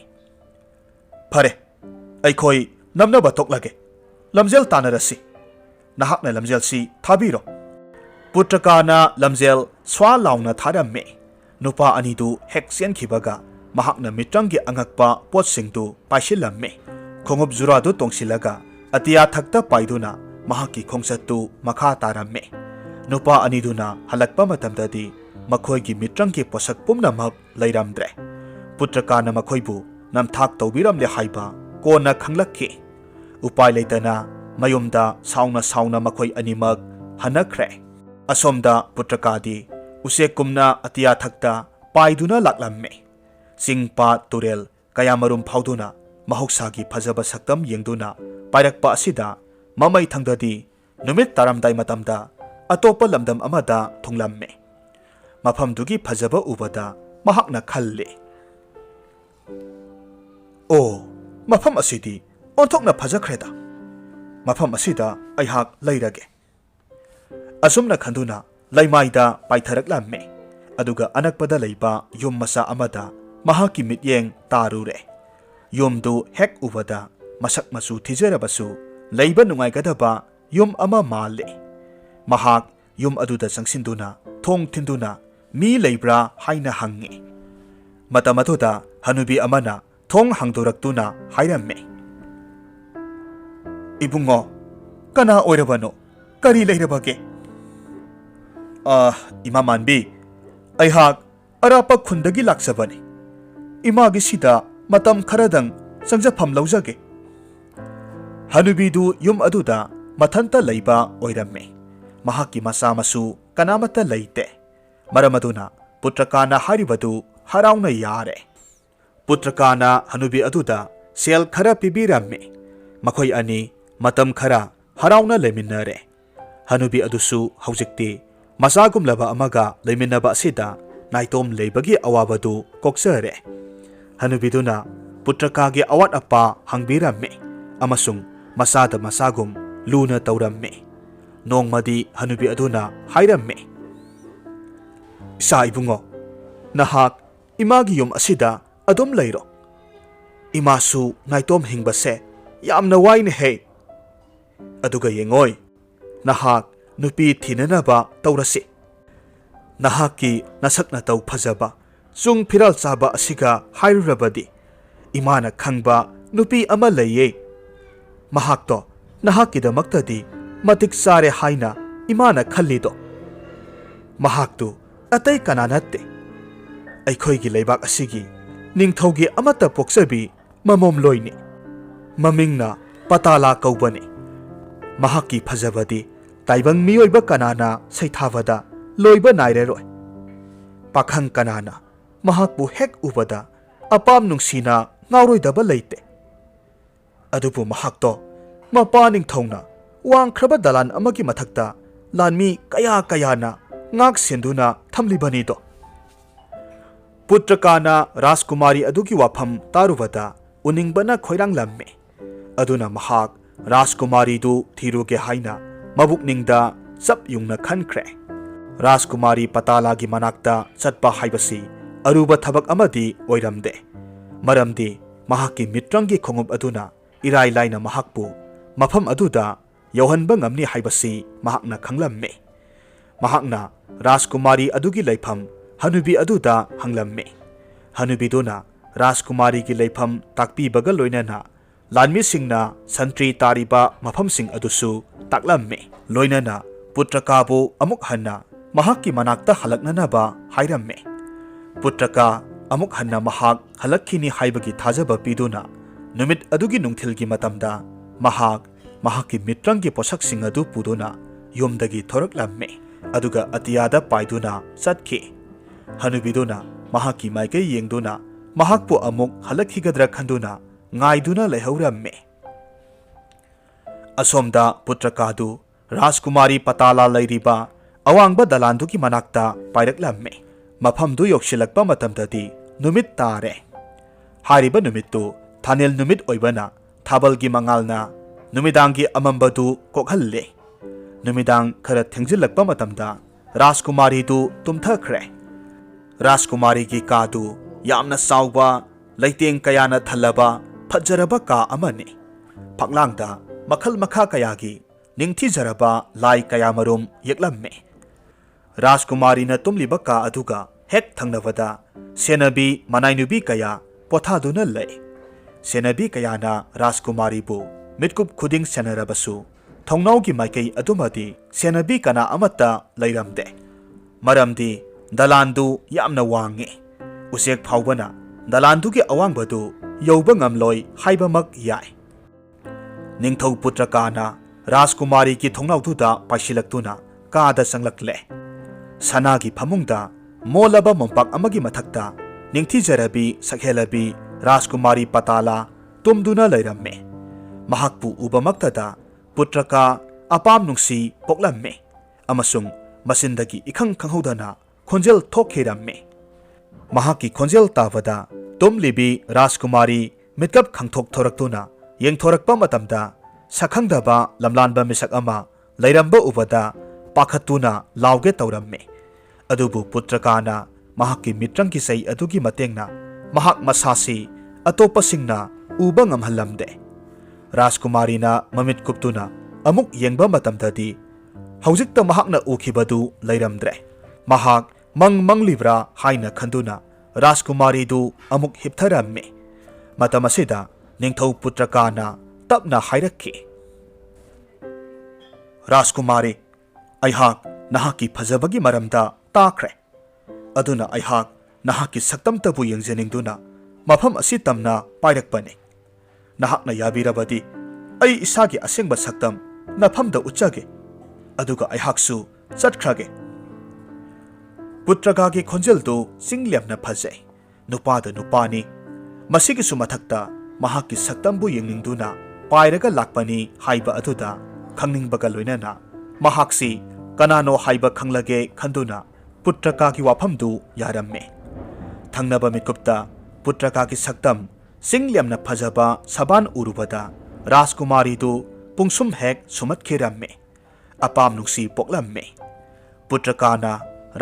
ꯐꯔꯦ, ꯑꯩꯈꯣꯏ ꯅꯝꯅꯕ ꯊꯣꯛꯂꯒꯦ꯫ ꯂꯝꯖꯦꯜ ꯇꯥꯟꯅꯔꯁꯤ꯫ ꯅꯍꯥꯛꯅ ꯂꯝꯖꯦꯜꯁꯤ ꯊꯥꯕꯤꯔꯣ꯫ ꯄꯨꯇ꯭ꯔꯀꯥꯅ ꯂꯝꯖꯦꯜ ꯁ꯭ꯋꯥ ꯂꯥꯎꯅ ꯊꯥꯔꯝꯃꯤ꯫ ꯅꯨꯄꯥ ꯑꯅꯤꯗꯨ ꯍꯦꯛ ꯆꯦꯟꯈꯤꯕꯒ mahakna mitranggi angakpa potsingtu paisilamme khongup juradu tongsilaga atiya thakta paiduna mahaki khongsattu makha taramme nupa aniduna halakpa matamdadi makhoigi mitranggi posak pumnamak leiramdre putrakana makhoibu namthak tawbiramle haiba kona khanglakki upai leitana mayumda sauna makhoi animak hanakre asomda putrakadi usekumna atiya thakta paiduna laklamme singpa turel kayamarum phauduna mahoksagi phajaba saktam yengduna pairakpa asida mamai thangdadi numit taramdai matamda atopa lamdam amada thunglamme mafamdugi phajaba ubada mahakna khalle o mafam asidi onthokna phajakhreda mafam asida aihak leirage asumna khanduna laimaida paitharaklamme aduga anakpada leiba yum masa amada mahaki mityeng tarure yumdu hek ubada masak masu thijarabasu leiba nungaigadaba yum ama male mahak yum aduda sangsinduna thong thinduna mi leibra haina hangi matamaduda hanubi amana thong hangdoraktuna hairamme ibungo kana oirabano kari leirabage ima manbi aihak arapa khundagi laksabani imagi sida matam kharadang sangjafam laujage hanubidu yum aduda mathanta leiba oiramme mahaki masa masu kanamata leite maramaduna putrakana haribadu harauna yare putrakana hanubi aduda sel khara pibiramme makhoi ani matam khara harauna leminare hanubi adusu haujikti masagum laba amaga leminaba asida naitom leibagi awabadu koksare hanubiduna putrakagi awat apa hangbiramme amasung masada masagum luna tawramme nongmadi hanubi aduna hairamme sa ibungo nahak imagi yum asida adum leiro imasu naitom hingbase yamna waine he aduga yengoi nahak nupi thinanaba tawrasi nahaki nasakna taw phajaba chung phiral chaba asiga hairurabadi imana khangba nupi ama leiye mahakto nahakidamaktadi matik sare haina imana khallido mahaktu atai kananatte aikhoigi leibak asigi ningthogi amata poksabi mamom loini mamingna patala kaubani mahaki phajabadi taibang miyoiba kanana saithavada loiba naireroi pakhang kanana mahakbu hek ubada apam nungsina ngauroidaba leite adubu mahakto mapaning thongna wangkhraba dalan amagi mathakta lanmi kayana ngak senduna thamlibani do putrakana rajkumari adugi wafam tarubada uningbana khoirang lamme aduna mahak rajkumari du thiruge haina mabukningda chap yungna khankre rajkumari patalagi manakta chatpa haibasi aruba thabak amadi oiramde maramdi mahaki mitranggi khongup aduna irai laina mahakpu mafam aduda yohanba ngamni haibasi mahakna khanglamme mahakna rajkumari adugi leifam hanubi aduda hanglamme hanubiduna rajkumari gi leifam takpi baga loinana lanmi singna santri tariba mafam sing adusu taklamme loinana putrakabu amuk hanna mahakki manakta halaknanaba hairamme putraka amuk hanna mahak halakkini haibagi thajaba piduna numit adugi nungthilgi matamda mahakki mitranggi posak sing adu puduna yumdagi thoraklamme aduga atiyada paiduna chatki hanubiduna mahakki maikai yengduna mahakpu amuk halakhigadra khanduna ngaiduna lehauраmme asomda putrakaadu rajkumari patala leiriba awangba dalanduki manakta pairaklamme mafamdu yokshilakpa matamdadi numit tare hariba numittu thanel numit oibana thabalgi mangalna numidangi amambadu kokhalle numidang khara thengjilakpa matamda rajkumari du tumthakre rajkumari gi kaadu yamna sauba leiteng kayana thalaba fajaraba ka amane phaklangda makhal makha kayagi ningthi jaraba lai kayamarum yeklamme rajkumari na tumliba ka aduga hek thangnabada senabi manainubi kaya pothaduna lei senabi kaya na Rajkumari bu mitkup khuding senarabasu thongnau gi maikei adumadi senabi kana amata leiramde maramdi dalandu yamna wange usek phawbana dalandu gi awangbadu yauba ngamloi haibamak yai ningthau putrakana Rajkumari ki thongnau duda paisilaktuna kaada sanglakle sanagi phamungda molaba mompak amagi mathakta ningthi jarabi sakhelabi Rajkumari patala tumduna leiramme mahakpu ubamaktada putraka apam nungsi poklamme amasung masindagi ikhang khanghodana khonjel thokheiramme mahaki khonjel tabada tumlibi Rajkumari mitkap khangthok thoraktuna yengthorakpa matamda sakhangdaba lamlanba misak ama leiramba ubada pakhatuna lauge tawramme adubu putrakana mahaki mitranggi sei adugi matengna mahak masasi atopasingna uba ngamhallamde Rajkumari na mamit kuptuna amuk yengba matamdadi haujikta mahakna ukhibadu leiramdre mahak manglibra haina khanduna Rajkumari du amuk hiptharamme matamasida ningthau putrakana tapna hairakki Rajkumari aihak nahaki phajabagi maramda takre aduna aihak nahaki saktamtabu yengjeningduna mafam asi tamna pairakpane nahakna yabirabadi ai isagi asengba saktam nafamda uchage aduga aihaksu chatkrage putragagi khonjeldu singlemna phajai nupada nupani masigi sumathakta mahaki saktambu yengningduna pairaga lakpani haiba aduda khangningbaka loinana mahaksi kanano haiba khanglage khanduna putraka ki wafamdu yaramme thangnaba mikupta putraka ki saktam singliamna phajaba saban urubada Rajkumari du pungsum hek sumat kheramme apam nungsi poklamme putrakana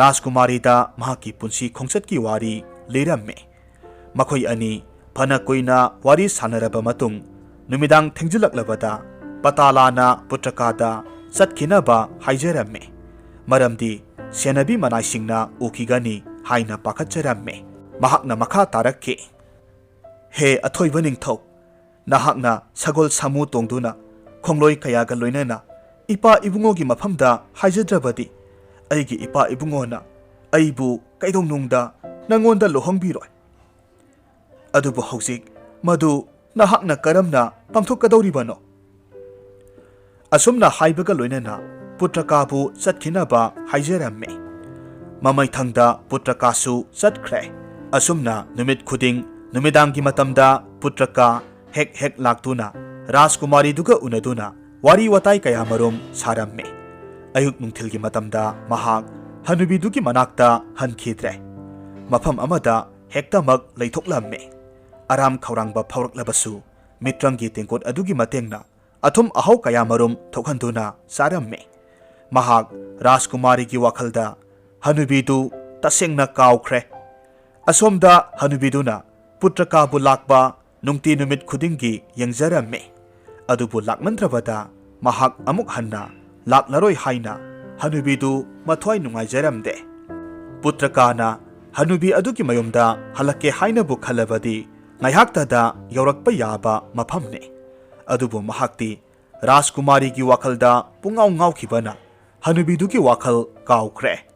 Rajkumari da mahaki punsi khongchat ki wari leramme makhoi ani phana koina wari sanaraba matung numidang thengjulaklabada patalana putrakada satkinaba haijaramme maramdi senabi manaisingna ukigani haina pakhatcharamme mahakna makha tarakki he athoiba ningthau nahakna sagol samu tongduna khongloi kayaga loinana ipa ibungo gi mafamda haijadrabadi aigi ipa ibungo na aibu kaidongnungda nangonda lohongbiroi adubu haujik madu nahakna karamna pangthokadoribano asumna haibaga loinana putrakabu chatkinaba haijaramme mamai thangda putrakasu chatkre asumna numit khuding numidangi matamda putraka hek laktuna Rajkumari duga unaduna wari watai kaya marum saramme ayuk nungthilgi matamda mahak hanubi dugi manakta hankhidre mafam amada hektamak leithoklamme aram khaurangba phawraklabasu mitranggi tengkot adugi matengna athum ahau kaya marum thokhanduna saramme mahak Rajkumari gi wakhalda hanubi du tasengna kawkhre asomda hanubi duna putraka bu lakba nungti numit khudingi yengzaramme adubu lakmandrabada mahak amuk hanna laklaroi haina hanubi du mathwai nungaijaramde putrakana hanubi adugi mayumda halake haina bu khalabadi ngaihaktada yaurakpa yaba mafamne adubu mahakti Rajkumari gi wakhalda pungau ngaukhibana hanubi dugi wakhal kawkhre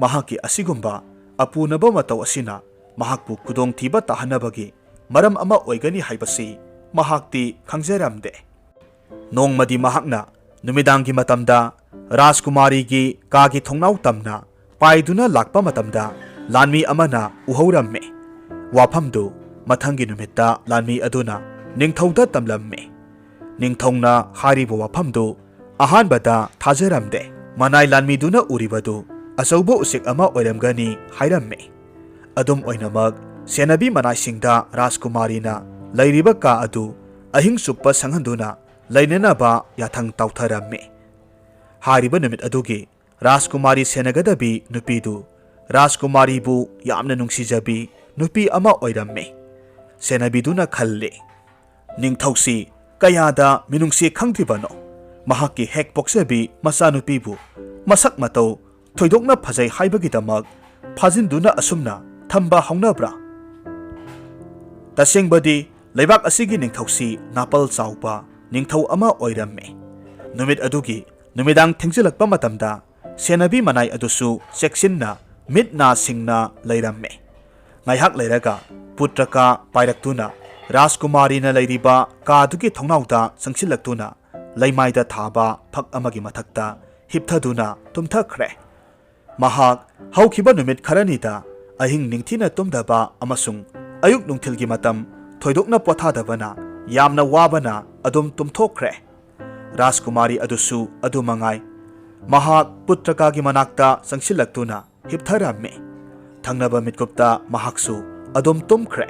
mahaki asigumba apunaba matau asina mahakpu kudong thiba tahanabagi maram ama oigani haibasi mahakti khangjaramde nongmadi mahakna numidangi matamda Rajkumari gi kagi thongnau tamna paiduna lakpa matamda lanmi amana uhawramme wafamdu mathangi numitta lanmi aduna ningthauda tamlamme ningthongna haribu wafamdu ahanbada thajaramde manai lanmi duna uribadu achauba usik ama oiramgani hairamme adum oinamak senabi manaisingda Rajkumari na lairiba ka adu ahing suppa sanghanduna lainanaba yathang tautharamme hariba numit adugi Rajkumari senagadabi nupidu Rajkumari bu yamna nungsijabi nupi ama oiramme senabiduna khalle ningthausi kayada minungsi khangthibano mahaki hek poksabi masanupi bu masak matau thoidokna phajai haibagidamak ꯐꯥꯖꯤꯟꯗꯨꯅ ꯑꯁꯨꯝꯅ ꯊꯝꯕ ꯍꯧꯅꯕ꯭ꯔꯥ? ꯇꯁꯦꯡꯕꯗꯤ ꯂꯩꯕꯥꯛ ꯑꯁꯤꯒꯤ ꯅꯤꯡꯊꯧꯁꯤ ꯅꯥꯄꯜ ꯆꯥꯎꯕ ꯅꯤꯡꯊꯧ ꯑꯃ ꯑꯣꯏꯔꯝꯃꯤ꯫ ꯅꯨꯃꯤꯠ ꯑꯗꯨꯒꯤ ꯅꯨꯃꯤꯗꯥꯡ ꯊꯦꯡꯖꯤꯜꯂꯛꯄ ꯃꯇꯝꯗ ꯁꯦꯟꯅꯕꯤ ꯃꯅꯥꯏ ꯑꯗꯨꯁꯨ ꯆꯦꯛꯁꯤꯟꯅ ꯃꯤꯠ ꯅꯥ ꯁꯤꯡꯅ ꯂꯩꯔꯝꯃꯤ꯫ ꯉꯥꯏꯍꯥꯛ ꯂꯩꯔꯒ ꯄꯨꯇ꯭ꯔꯀꯥ ꯄꯥꯏꯔꯛꯇꯨꯅ ꯔꯥꯖꯀꯨꯃꯥꯔꯤꯅ ꯂꯩꯔꯤꯕ ꯀꯥꯗꯨꯒꯤ ꯊꯣꯡꯅꯥꯎꯗ ꯆꯪꯁꯤꯜꯂꯛꯇꯨꯅ ꯂꯩꯃꯥꯏꯗ ꯊꯥꯕ ꯐꯛ ꯑꯃꯒꯤ ꯃꯊꯛꯇ ꯍꯤꯞꯊꯗꯨꯅ ꯇꯨꯝꯊꯈ꯭ꯔꯦ꯫ ꯃꯍꯥꯛ ꯍꯧꯈꯤꯕ ꯅꯨꯃꯤꯠ ꯈꯔꯅꯤꯗ ꯑꯍꯤꯡ ꯅꯤꯡꯊꯤꯅ ꯇꯨꯝꯗꯕ ꯑꯃꯁꯨꯡ ꯑꯌꯨꯛ ꯅꯨꯡꯊꯤꯜꯒꯤ ꯃꯇꯝ ꯊꯣꯏꯗꯣꯛꯅ ꯄꯣꯊꯥꯗꯕꯅ ꯌꯥꯝꯅ ꯋꯥꯕꯅ ꯑꯗꯨꯝ ꯇꯨꯝꯊꯣꯛꯈ꯭ꯔꯦ꯫ ꯔꯥꯖꯀꯨꯃꯥꯔꯤ ꯑꯗꯨꯁꯨ ꯑꯗꯨꯃꯉꯥꯏ꯫ ꯃꯍꯥꯛ ꯄꯨꯇ꯭ꯔꯀꯥꯒꯤ ꯃꯅꯥꯛꯇ ꯆꯪꯁꯤꯜꯂꯛꯇꯨꯅ ꯍꯤꯞꯊꯔꯝꯃꯤ꯫ ꯊꯪꯅꯕ ꯃꯤꯠꯀꯨꯞꯇ ꯃꯍꯥꯛꯁꯨ ꯑꯗꯨꯝ ꯇꯨꯝꯈ꯭ꯔꯦ꯫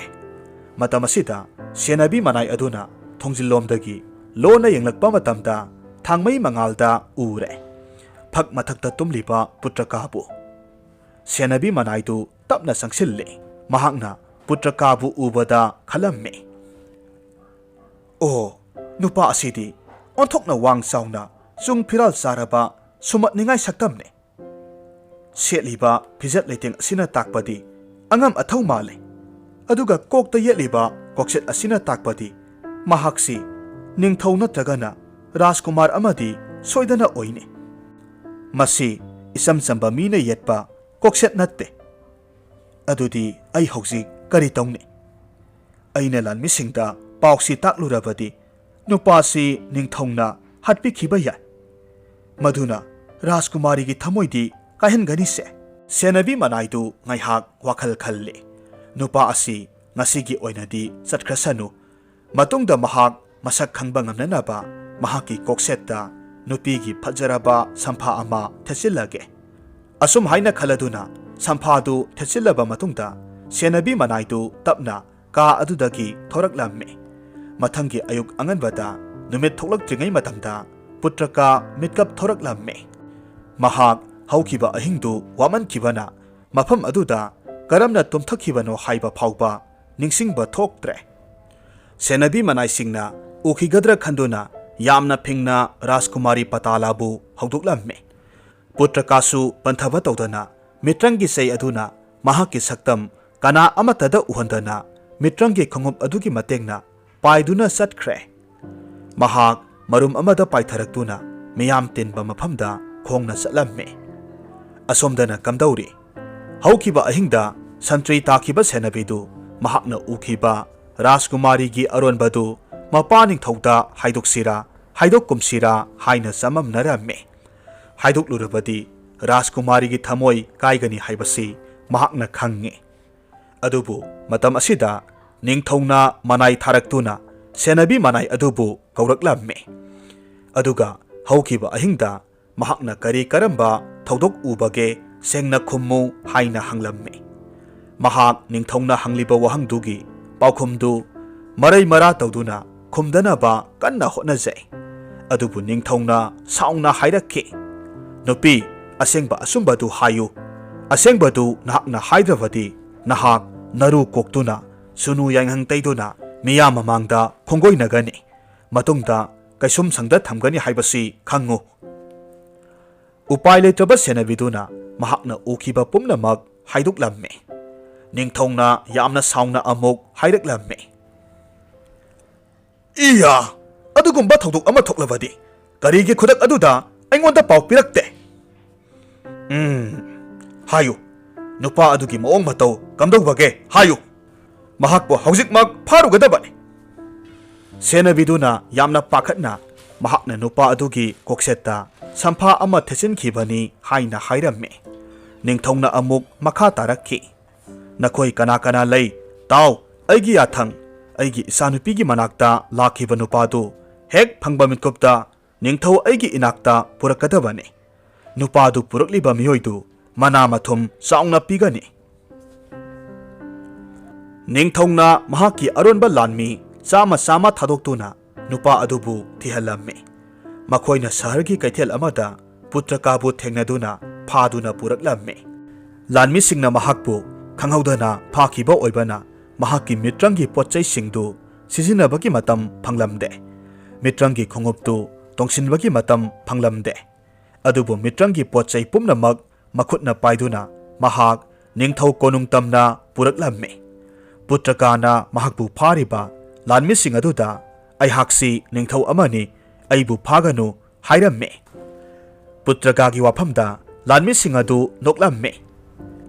ꯃꯇꯝ ꯑꯁꯤꯗ ꯁꯦꯟꯅꯕꯤ ꯃꯅꯥꯏ ꯑꯗꯨꯅ ꯊꯣꯡꯖꯤꯜꯂꯣꯝꯗꯒꯤ ꯂꯣꯟꯅ ꯌꯦꯡꯂꯛꯄ ꯃꯇꯝꯗ ꯊꯥꯡꯃꯩ ꯃꯉꯥꯜꯗ ꯎꯔꯦ ꯐꯛ ꯃꯊꯛꯇ ꯇꯨꯝꯂꯤꯕ ꯄꯨꯇ꯭ꯔꯀꯥꯕꯨ꯫ ꯁꯦꯟꯅꯕꯤ ꯃꯅꯥꯏꯗꯨ ꯇꯞꯅ ꯆꯪꯁꯤꯜꯂꯤ꯫ ꯃꯍꯥꯛꯅ ꯄꯨꯇ꯭ꯔꯀꯥꯕꯨ ꯎꯕꯗ ꯈꯜꯂꯝꯃꯤ, ꯑꯣ, ꯅꯨꯄꯥ ꯑꯁꯤꯗꯤ ꯑꯣꯟꯊꯣꯛꯅ ꯋꯥꯡ ꯆꯥꯎꯅ ꯆꯨꯡ ꯐꯤꯔꯥꯜ ꯆꯥꯔꯕ ꯁꯨꯃꯠꯅꯤꯡꯉꯥꯏ ꯁꯛꯇꯝꯅꯤ꯫ ꯁꯦꯠꯂꯤꯕ ꯐꯤꯖꯦꯠ ꯂꯩꯇꯦꯡ ꯑꯁꯤꯅ ꯇꯥꯛꯄꯗꯤ ꯑꯉꯝ ꯑꯊꯧ ꯃꯥꯜꯂꯤ꯫ ꯑꯗꯨꯒ ꯀꯣꯛꯇ ꯌꯦꯠꯂꯤꯕ ꯀꯣꯛꯁꯦꯠ ꯑꯁꯤꯅ ꯇꯥꯛꯄꯗꯤ ꯃꯍꯥꯛꯁꯤ ꯅꯤꯡꯊꯧ ꯅꯠꯇ꯭ꯔꯒꯅ ꯔꯥꯖꯀꯨꯃꯥꯔ ꯑꯃꯗꯤ ꯁꯣꯏꯗꯅ ꯑꯣꯏꯅꯤ꯫ ꯃꯁꯤ ꯏꯆꯝ ꯆꯝꯕ ꯃꯤꯅ ꯌꯦꯠꯄ ꯀꯣꯛꯁꯦꯠ ꯅꯠꯇꯦ꯫ ꯑꯗꯨꯗꯤ ꯑꯩ ꯍꯧꯖꯤꯛ ꯀꯔꯤ ꯇꯧꯅꯤ? ꯑꯩꯅ ꯂꯥꯟꯃꯤꯁꯤꯡꯗ ꯄꯥꯎꯁꯤ ꯇꯥꯛꯂꯨꯔꯕꯗꯤ ꯅꯨꯄꯥꯁꯤ ꯅꯤꯡꯊꯧꯅ ꯍꯥꯠꯄꯤꯈꯤꯕ ꯌꯥꯏ꯫ ꯃꯗꯨꯅ ꯔꯥꯖꯀꯨꯃꯥꯔꯤꯒꯤ ꯊꯃꯣꯏꯗꯤ ꯀꯥꯏꯍꯟꯒꯅꯤꯁꯦ꯫ ꯁꯦꯟꯅꯕꯤ ꯃꯅꯥꯏꯗꯨ ꯉꯥꯏꯍꯥꯛ ꯋꯥꯈꯜ ꯈꯜꯂꯤ꯫ ꯅꯨꯄꯥ ꯑꯁꯤ ꯉꯁꯤꯒꯤ ꯑꯣꯏꯅꯗꯤ ꯆꯠꯈ꯭ꯔꯁꯅꯨ꯫ ꯃꯇꯨꯡꯗ ꯃꯍꯥꯛ ꯃꯁꯛ ꯈꯪꯕ ꯉꯝꯅꯅꯕ ꯃꯍꯥꯛꯀꯤ ꯀꯣꯛꯁꯦꯠꯇ ꯅꯨꯄꯤꯒꯤ ꯐꯖꯔꯕ ꯁꯝꯐꯥ ꯑꯃ ꯊꯦꯠꯆꯤꯜꯂꯒꯦ꯫ ꯑꯁꯨꯝ ꯍꯥꯏꯅ ꯈꯜꯂꯗꯨꯅ ꯁꯝꯐꯥꯗꯨ ꯊꯦꯠꯆꯤꯜꯂꯕ ꯃꯇꯨꯡꯗ ꯁꯦꯟꯅꯕꯤ ꯃꯅꯥꯏꯗꯨ ꯇꯞꯅ ꯀꯥ ꯑꯗꯨꯗꯒꯤ ꯊꯣꯔꯛꯂꯝꯃꯤ꯫ ꯃꯊꯪꯒꯤ ꯑꯌꯨꯛ ꯑꯉꯟꯕꯗ ꯅꯨꯃꯤꯠ ꯊꯣꯛꯂꯛꯇ꯭ꯔꯤꯉꯩ ꯃꯇꯝꯗ ꯄꯨꯇ꯭ꯔꯀꯥ ꯃꯤꯠꯀꯞ ꯊꯣꯔꯛꯂꯝꯃꯤ꯫ ꯃꯍꯥꯛ ꯍꯧꯈꯤꯕ ꯑꯍꯤꯡꯗꯨ ꯋꯥꯃꯟꯈꯤꯕꯅ ꯃꯐꯝ ꯑꯗꯨꯗ ꯀꯔꯝꯅ ꯇꯨꯝꯊꯈꯤꯕꯅꯣ ꯍꯥꯏꯕ ꯐꯥꯎꯕ ꯅꯤꯡꯁꯤꯡꯕ ꯊꯣꯛꯇ꯭ꯔꯦ꯫ ꯁꯦꯟꯅꯕꯤ ꯃꯅꯥꯏꯁꯤꯡꯅ ꯎꯈꯤꯒꯗ꯭ꯔꯥ ꯈꯟꯗꯨꯅ ꯌꯥꯝꯅ ꯐꯤꯡꯅ ꯔꯥꯖꯀꯨꯃꯥꯔꯤ ꯄꯇꯥꯂꯥꯕꯨ ꯍꯧꯗꯣꯛꯂꯝꯃꯤ꯫ ꯄꯨꯇ꯭ꯔꯀꯥꯁꯨ ꯄꯟꯊꯕ ꯇꯧꯗꯅ ꯃꯤꯇ꯭ꯔꯪꯒꯤ ꯆꯩ ꯑꯗꯨꯅ ꯃꯍꯥꯛꯀꯤ ꯁꯛꯇꯝ ꯀꯅꯥ ꯑꯃꯠꯇꯗ ꯎꯍꯟꯗꯅ ꯃꯤꯇ꯭ꯔꯪꯒꯤ ꯈꯣꯡꯎꯞ ꯑꯗꯨꯒꯤ ꯃꯇꯦꯡꯅ ꯄꯥꯏꯗꯨꯅ ꯆꯠꯈ꯭ꯔꯦ꯫ ꯃꯍꯥꯛ ꯃꯔꯨꯝ ꯑꯃꯗ ꯄꯥꯏꯊꯔꯛꯇꯨꯅ ꯃꯤꯌꯥꯝ ꯇꯤꯟꯕ ꯃꯐꯝꯗ ꯈꯣꯡꯅ ꯆꯠꯂꯝꯃꯤ꯫ ꯑꯁꯣꯝꯗꯅ ꯀꯝꯗꯧꯔꯤ? ꯍꯧꯈꯤꯕ ꯑꯍꯤꯡꯗ ꯁꯟꯇ꯭ꯔꯤ ꯇꯥꯈꯤꯕ ꯁꯦꯟꯅꯕꯤꯗꯨ ꯃꯍꯥꯛꯅ ꯎꯈꯤꯕ ꯔꯥꯖꯀꯨꯃꯥꯔꯤꯒꯤ ꯑꯔꯣꯟꯕꯗꯨ ꯃꯄꯥ ꯅꯤꯡꯊꯧꯗ ꯍꯥꯏꯗꯣꯛꯁꯤꯔꯥ ꯍꯥꯏꯗꯣꯛꯀꯨꯝꯁꯤꯔꯥ ꯍꯥꯏꯅ ꯆꯃꯝꯅꯔꯝꯃꯤ꯫ ꯍꯥꯏꯗꯣꯛꯂꯨꯔꯕꯗꯤ ꯔꯥꯖꯀꯨꯃꯥꯔꯤꯒꯤ ꯊꯃꯣꯏ ꯀꯥꯏꯒꯅꯤ ꯍꯥꯏꯕꯁꯤ ꯃꯍꯥꯛꯅ ꯈꯪꯉꯤ꯫ ꯑꯗꯨꯕꯨ ꯃꯇꯝ ꯑꯁꯤꯗ ꯅꯤꯡꯊꯧꯅ ꯃꯅꯥꯏ ꯊꯥꯔꯛꯇꯨꯅ ꯁꯦꯟꯅꯕꯤ ꯃꯅꯥꯏ ꯑꯗꯨꯕꯨ ꯀꯧꯔꯛꯂꯝꯃꯤ꯫ ꯑꯗꯨꯒ ꯍꯧꯈꯤꯕ ꯑꯍꯤꯡꯗ ꯃꯍꯥꯛꯅ ꯀꯔꯤ ꯀꯔꯝꯕ ꯊꯧꯗꯣꯛ ꯎꯕꯒꯦ ꯁꯦꯡꯅ ꯈꯨꯝꯃꯨ ꯍꯥꯏꯅ ꯍꯪꯂꯝꯃꯤ꯫ ꯃꯍꯥꯛ ꯅꯤꯡꯊꯧꯅ ꯍꯪꯂꯤꯕ ꯋꯥꯍꯪꯗꯨꯒꯤ ꯄꯥꯎꯈꯨꯝꯗꯨ ꯃꯔꯩ ꯃꯔꯥ ꯇꯧꯗꯨꯅ ꯈꯨꯝꯗꯅꯕ ꯀꯟꯅ ꯍꯣꯠꯅꯖꯩ꯫ ꯑꯗꯨꯕꯨ ꯅꯤꯡꯊꯧꯅ ꯁꯥꯎꯅ ꯍꯥꯏꯔꯛꯈꯤ, ꯅꯨꯄꯤ, ꯑꯁꯦꯡꯕ ꯑꯆꯨꯝꯕꯗꯨ ꯍꯥꯏꯌꯨ꯫ ꯑꯁꯦꯡꯕꯗꯨ ꯅꯍꯥꯛꯅ ꯍꯥꯏꯗ꯭ꯔꯕꯗꯤ ꯅꯍꯥꯛ ꯅꯔꯨ ꯀꯣꯛꯇꯨꯅ ꯁꯨꯅꯨ ꯌꯥꯏꯉꯪ ꯇꯩꯗꯨꯅ ꯃꯤꯌꯥꯝ ꯃꯃꯥꯡꯗ ꯈꯣꯡꯒꯣꯏꯅꯒꯅꯤ꯫ ꯃꯇꯨꯡꯗ ꯀꯩꯁꯨꯝ ꯁꯪꯗ ꯊꯝꯒꯅꯤ ꯍꯥꯏꯕꯁꯤ ꯈꯪꯉꯨ꯫ ꯎꯄꯥꯏ ꯂꯩꯇ꯭ꯔꯕ ꯁꯦꯟꯅꯕꯤꯗꯨꯅ ꯃꯍꯥꯛꯅ ꯎꯈꯤꯕ ꯄꯨꯝꯅꯃꯛ ꯍꯥꯏꯗꯣꯛꯂꯝꯃꯤ꯫ ꯅꯤꯡꯊꯧꯅ ꯌꯥꯝꯅ ꯁꯥꯎꯅ ꯑꯃꯨꯛ ꯍꯥꯏꯔꯛꯂꯝꯃꯤ, ꯏꯌꯥ! ꯑꯗꯨꯒꯨꯝꯕ ꯊꯧꯗꯣꯛ ꯑꯃ ꯊꯣꯛꯂꯕꯗꯤ ꯀꯔꯤꯒꯤ ꯈꯨꯗꯛ ꯑꯗꯨꯗ ꯑꯩꯉꯣꯟꯗ ꯄꯥꯎ ꯄꯤꯔꯛꯇꯦ? ꯍꯥꯏꯌꯨ, ꯅꯨꯄꯥ ꯑꯗꯨꯒꯤ ꯃꯑꯣꯡ ꯃꯇꯧ ꯀꯝꯗꯧꯕꯒꯦ ꯍꯥꯏꯌꯨ꯫ ꯃꯍꯥꯛꯄꯨ ꯍꯧꯖꯤꯛꯃꯛ ꯐꯥꯔꯨꯒꯗꯕꯅꯤ꯫ ꯁꯦꯟꯅꯕꯤꯗꯨꯅ ꯌꯥꯝꯅ ꯄꯥꯈꯠꯅ ꯃꯍꯥꯛꯅ ꯅꯨꯄꯥ ꯑꯗꯨꯒꯤ ꯀꯣꯛꯁꯦꯠꯇ ꯁꯝꯐꯥ ꯑꯃ ꯊꯦꯠꯆꯤꯟꯈꯤꯕꯅꯤ ꯍꯥꯏꯅ ꯍꯥꯏꯔꯝꯃꯤ꯫ ꯅꯤꯡꯊꯧꯅ ꯑꯃꯨꯛ ꯃꯈꯥ ꯇꯥꯔꯛꯈꯤ, ꯅꯈꯣꯏ ꯀꯅꯥ ꯀꯅꯥ ꯂꯩ? ꯇꯥꯎ, ꯑꯩꯒꯤ ꯌꯥꯊꯪ, ꯑꯩꯒꯤ ꯏꯆꯥꯅꯨꯄꯤꯒꯤ ꯃꯅꯥꯛꯇ ꯂꯥꯛꯈꯤꯕ ꯅꯨꯄꯥꯗꯨ ꯍꯦꯛ ꯐꯪꯕ ꯃꯤꯠꯀꯨꯞꯇ ꯅꯤꯡꯊꯧ ꯑꯩꯒꯤ ꯏꯅꯥꯛꯇ ꯄꯨꯔꯛꯀꯗꯕꯅꯤ꯫ ꯅꯨꯄꯥꯗꯨ ꯄꯨꯔꯛꯂꯤꯕ ꯃꯤꯑꯣꯏꯗꯨ ꯃꯅꯥ ꯃꯊꯨꯝ ꯆꯥꯎꯅ ꯄꯤꯒꯅꯤ꯫ ꯅꯤꯡꯊꯧꯅ ꯃꯍꯥꯛꯀꯤ ꯑꯔꯣꯟꯕ ꯂꯥꯟꯃꯤ ꯆꯥꯝꯃ ꯊꯥꯗꯣꯛꯇꯨꯅ ꯅꯨꯄꯥ ꯑꯗꯨꯕꯨ ꯊꯤꯍꯜꯂꯝꯃꯤ꯫ ꯃꯈꯣꯏꯅ ꯁꯍꯔꯒꯤ ꯀꯩꯊꯦꯜ ꯑꯃꯗ ꯄꯨꯇ꯭ꯔꯀꯥꯕꯨ ꯊꯦꯡꯅꯗꯨꯅ ꯐꯥꯗꯨꯅ ꯄꯨꯔꯛꯂꯝꯃꯤ꯫ ꯂꯥꯟꯃꯤꯁꯤꯡꯅ ꯃꯍꯥꯛꯄꯨ ꯈꯪꯍꯧꯗꯅ ꯐꯥꯈꯤꯕ ꯑꯣꯏꯕꯅ ꯃꯍꯥꯛꯀꯤ ꯃꯤꯇ꯭ꯔꯪꯒꯤ ꯄꯣꯠꯆꯩꯁꯤꯡꯗꯨ ꯁꯤꯖꯤꯟꯅꯕꯒꯤ ꯃꯇꯝ ꯐꯪꯂꯝꯗꯦ꯫ ꯃꯤꯇ꯭ꯔꯪꯒꯤ ꯈꯣꯡꯎꯞꯇꯨ ꯇꯣꯡꯁꯤꯟꯕꯒꯤ ꯃꯇꯝ ꯐꯪꯂꯝꯗꯦ꯫ ꯑꯗꯨꯕꯨ ꯃꯤꯇ꯭ꯔꯪꯒꯤ ꯄꯣꯠꯆꯩ ꯄꯨꯝꯅꯃꯛ ꯃꯈꯨꯠꯅ ꯄꯥꯏꯗꯨꯅ ꯃꯍꯥꯛ निंगथौ कोनुंगतमना पुरकलम्मे पुत्रकाना महकबु फारिबा लानमिसिंग अदुदा अइहाक्सी निंगथौ अमनी अइबु फागनु हाइरम्मे पुत्रकागी वाफमदा लानमिसिंग अदु नोक्लम्मे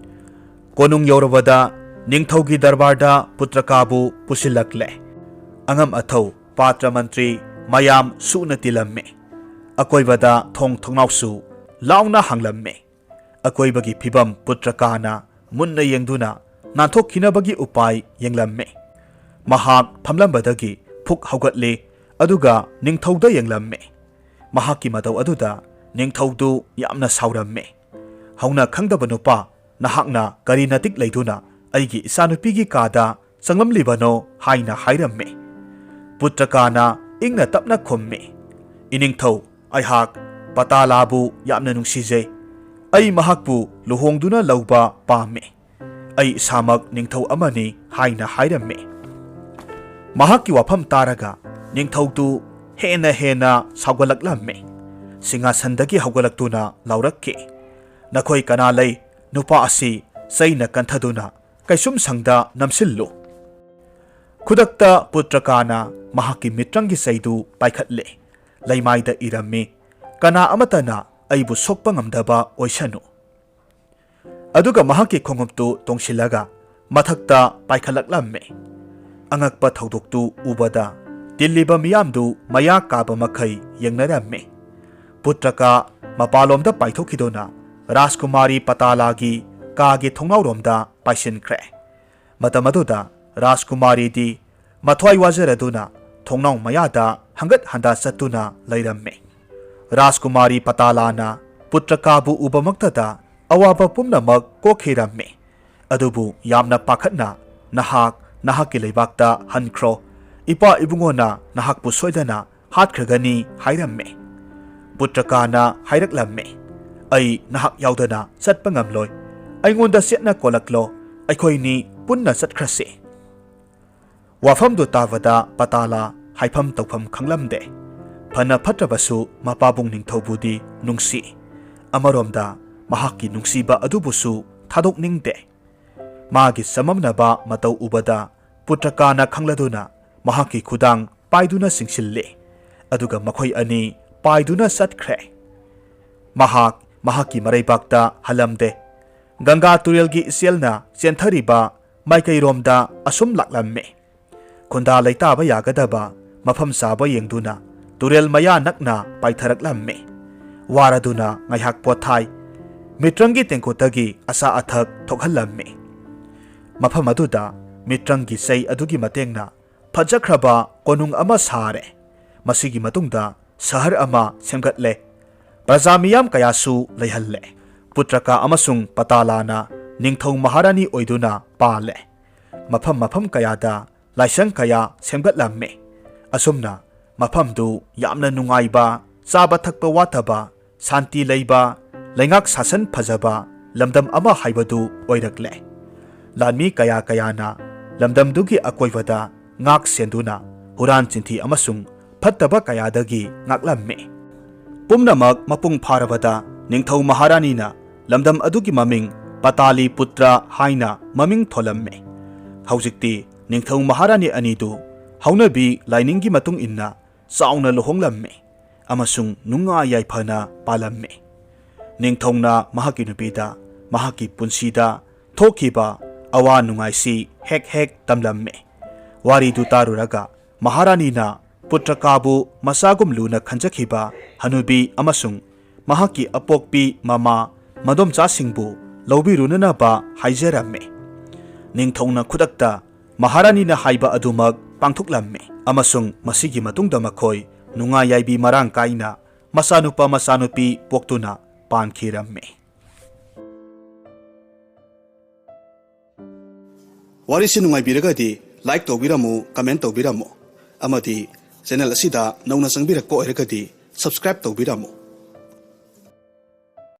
कोनुंग यौरबदा निंगथौगी दरबारदा पुत्रकाबु पुसिलक्ले अंगम अथौ पात्र मंत्री मयाम सुना तिलम्मे अकोइबदा थोंग थोंगनाउसु लाउना हांगलम्मे अकोइबगी फिबम पुत्रकाना मुन्ना येंगदुना नाथोखिनबगी उपाय येंगलम्मे महाक फमलंबदगी फुक हौगतले अदुगा निंगथौदा येंगलम्मे महाकी मतौ अदुदा निंगथौदु यामना सावरम्मे हौना खंगदब नुपा नहाकना करी नतिक लैदुना अइगी इसानुपीगी कादा चंगमलिबनो हाइना हाइरम्मे पुत्रकाना इंगना तपना खुम्मे इनिंगथौ अइहाक पतालाबु यामना नुंसीजे अइ महाकबु लुहोंगदुना लौबा पामे अइ सामक निंगथौ अमनी हाइना हाइरम्मे महाकी वाफम तारगा निंगथौदु हेना हेना सावगलक्लम्मे सिंहासनदगी हौगलक्तुना लाउरक्के नखोई कना लई नुपा असी सैना कंथदुना कैसुम संगदा नमसिल्लु खुदक्ता पुत्रकाना महाकी मित्रंगी सैदु पाइखतले लैमाइदा इरम्मे कना अमतना अइबु सोक्पा ngamdaba ओइसनु अदुगा महाकी खोंगुपतु तोंसिलगा मथक्ता पाइखलक्लम्मे अंगकपा थौदोक्तु उबदा तिल्लिबा मियामदु मया काबा मखै येंगनरम्मे पुत्रका मपालोमदा पाइथोखिदोना राजकुमारी पतालागी कागे थोंगनाउरोमदा पाइसिनख्रे मतमदुदा राजकुमारी दी मथ्वाई वाजरदुना थोंगनाउ मयादा हंगत हंदा चत्तुना लैरम्मे राजकुमारी पतालाना पुत्रकाबु उबमक्तदा अवाबा पुमनमक कोखिरम्मे अदुबु यामना पाखतना नहाकी लेबाक्ता हनख्रो इपा इबुंगोना नहाकपु सोयदना हातख्रगनी हाइरम्मे पुत्रकाना हाइरक्लम्मे अइ नहाक याउदना चटपा ngamloi अइंगोंदा सेटना कोलक्लो अइखोइनी पुन्ना चटख्रसे वाफमदु तावदा पताला हाइफम तौफम खंगलम्दे फना फत्रबसु मपाबुंग निंगथौबुदी नुंसी अमरोमदा महाकी नुंसीबा अदुबुसु थादोकनिंगदे मागी सममनबा मतौ उबदा पुत्रकाना खंगलदुना महाकी खुदांग पाइदुना सिंगसिल्ले अदुगा मखोई अनि पाइदुना सटख्रे महाकी मरैबाक्ता हलमदे गंगा तुरेलगी इसेलना चेंथरिबा माइकैरोमदा असुम लाक्लम्मे खुंदा लैताबा यागदबा मफम साबा येंगदुना तुरेल मया नकना पाइथरक्लम्मे वारदुना ngaihak पोथाई मित्रंगी तेंकोतगी असा अथक थोखलम्मे मफम अदुदा मित्रंगी सै अदुगी mateंगना फजख्रबा कोनुंग अमा सारे मसिगी मतुंगदा शहर अमा सेमगतले प्रजा मियाम कयासु लैहल्ले पुत्रका अमसुंग पतालाना निंगथौ महारानी ओइदुना पाले मफम कयादा लाइसंग कया सेमगतलम्मे असुमना मफमदु यामना नुंगाइबा चाबा थकपा वाथबा शांति लैबा लैंगाक शासन फजबा लमदम अमा हाइबदु ओइरक्ले लानमी कयाना लमदमदुगी अकोइबदा ngak senduna huran chinthi amasung phattaba kayadagi ngaklame pumnamak mapung pharabada ningthau maharani na lamdam adugi maming patali putra haina maming tholamme haujikti ningthau maharani anidu haunabi lainingi matung inna sauna lohonglamme amasung nunga yaiphana palamme ningthongna mahaki nupida mahaki punsida thokiba awa nungaisi hek tamlamme वारी दुतारुरगा महारानी ना पुत्रकाबु मसागुम Luna खंजखिबा हनुबी अमसुंग महाकी अपोकपी mama मदोमचा सिंगबु लौबिरुननबा हाइजरम्मे निंगथौना खुदक्ता महारानी ना हाइबा अदुमक पांथुकलम्मे अमसुंग मसिगी मतुंगदा मखोय नुंगा याइबी Marang काइना मसानुपी पोक्तुना पानखिरम्मे वारिसि नुंगाइबिरगदि like तौबिरमु comment तौबिरमु अमदी channel असिदा नौना संबिरक्पो ओइरगदि subscribe तौबिरमु।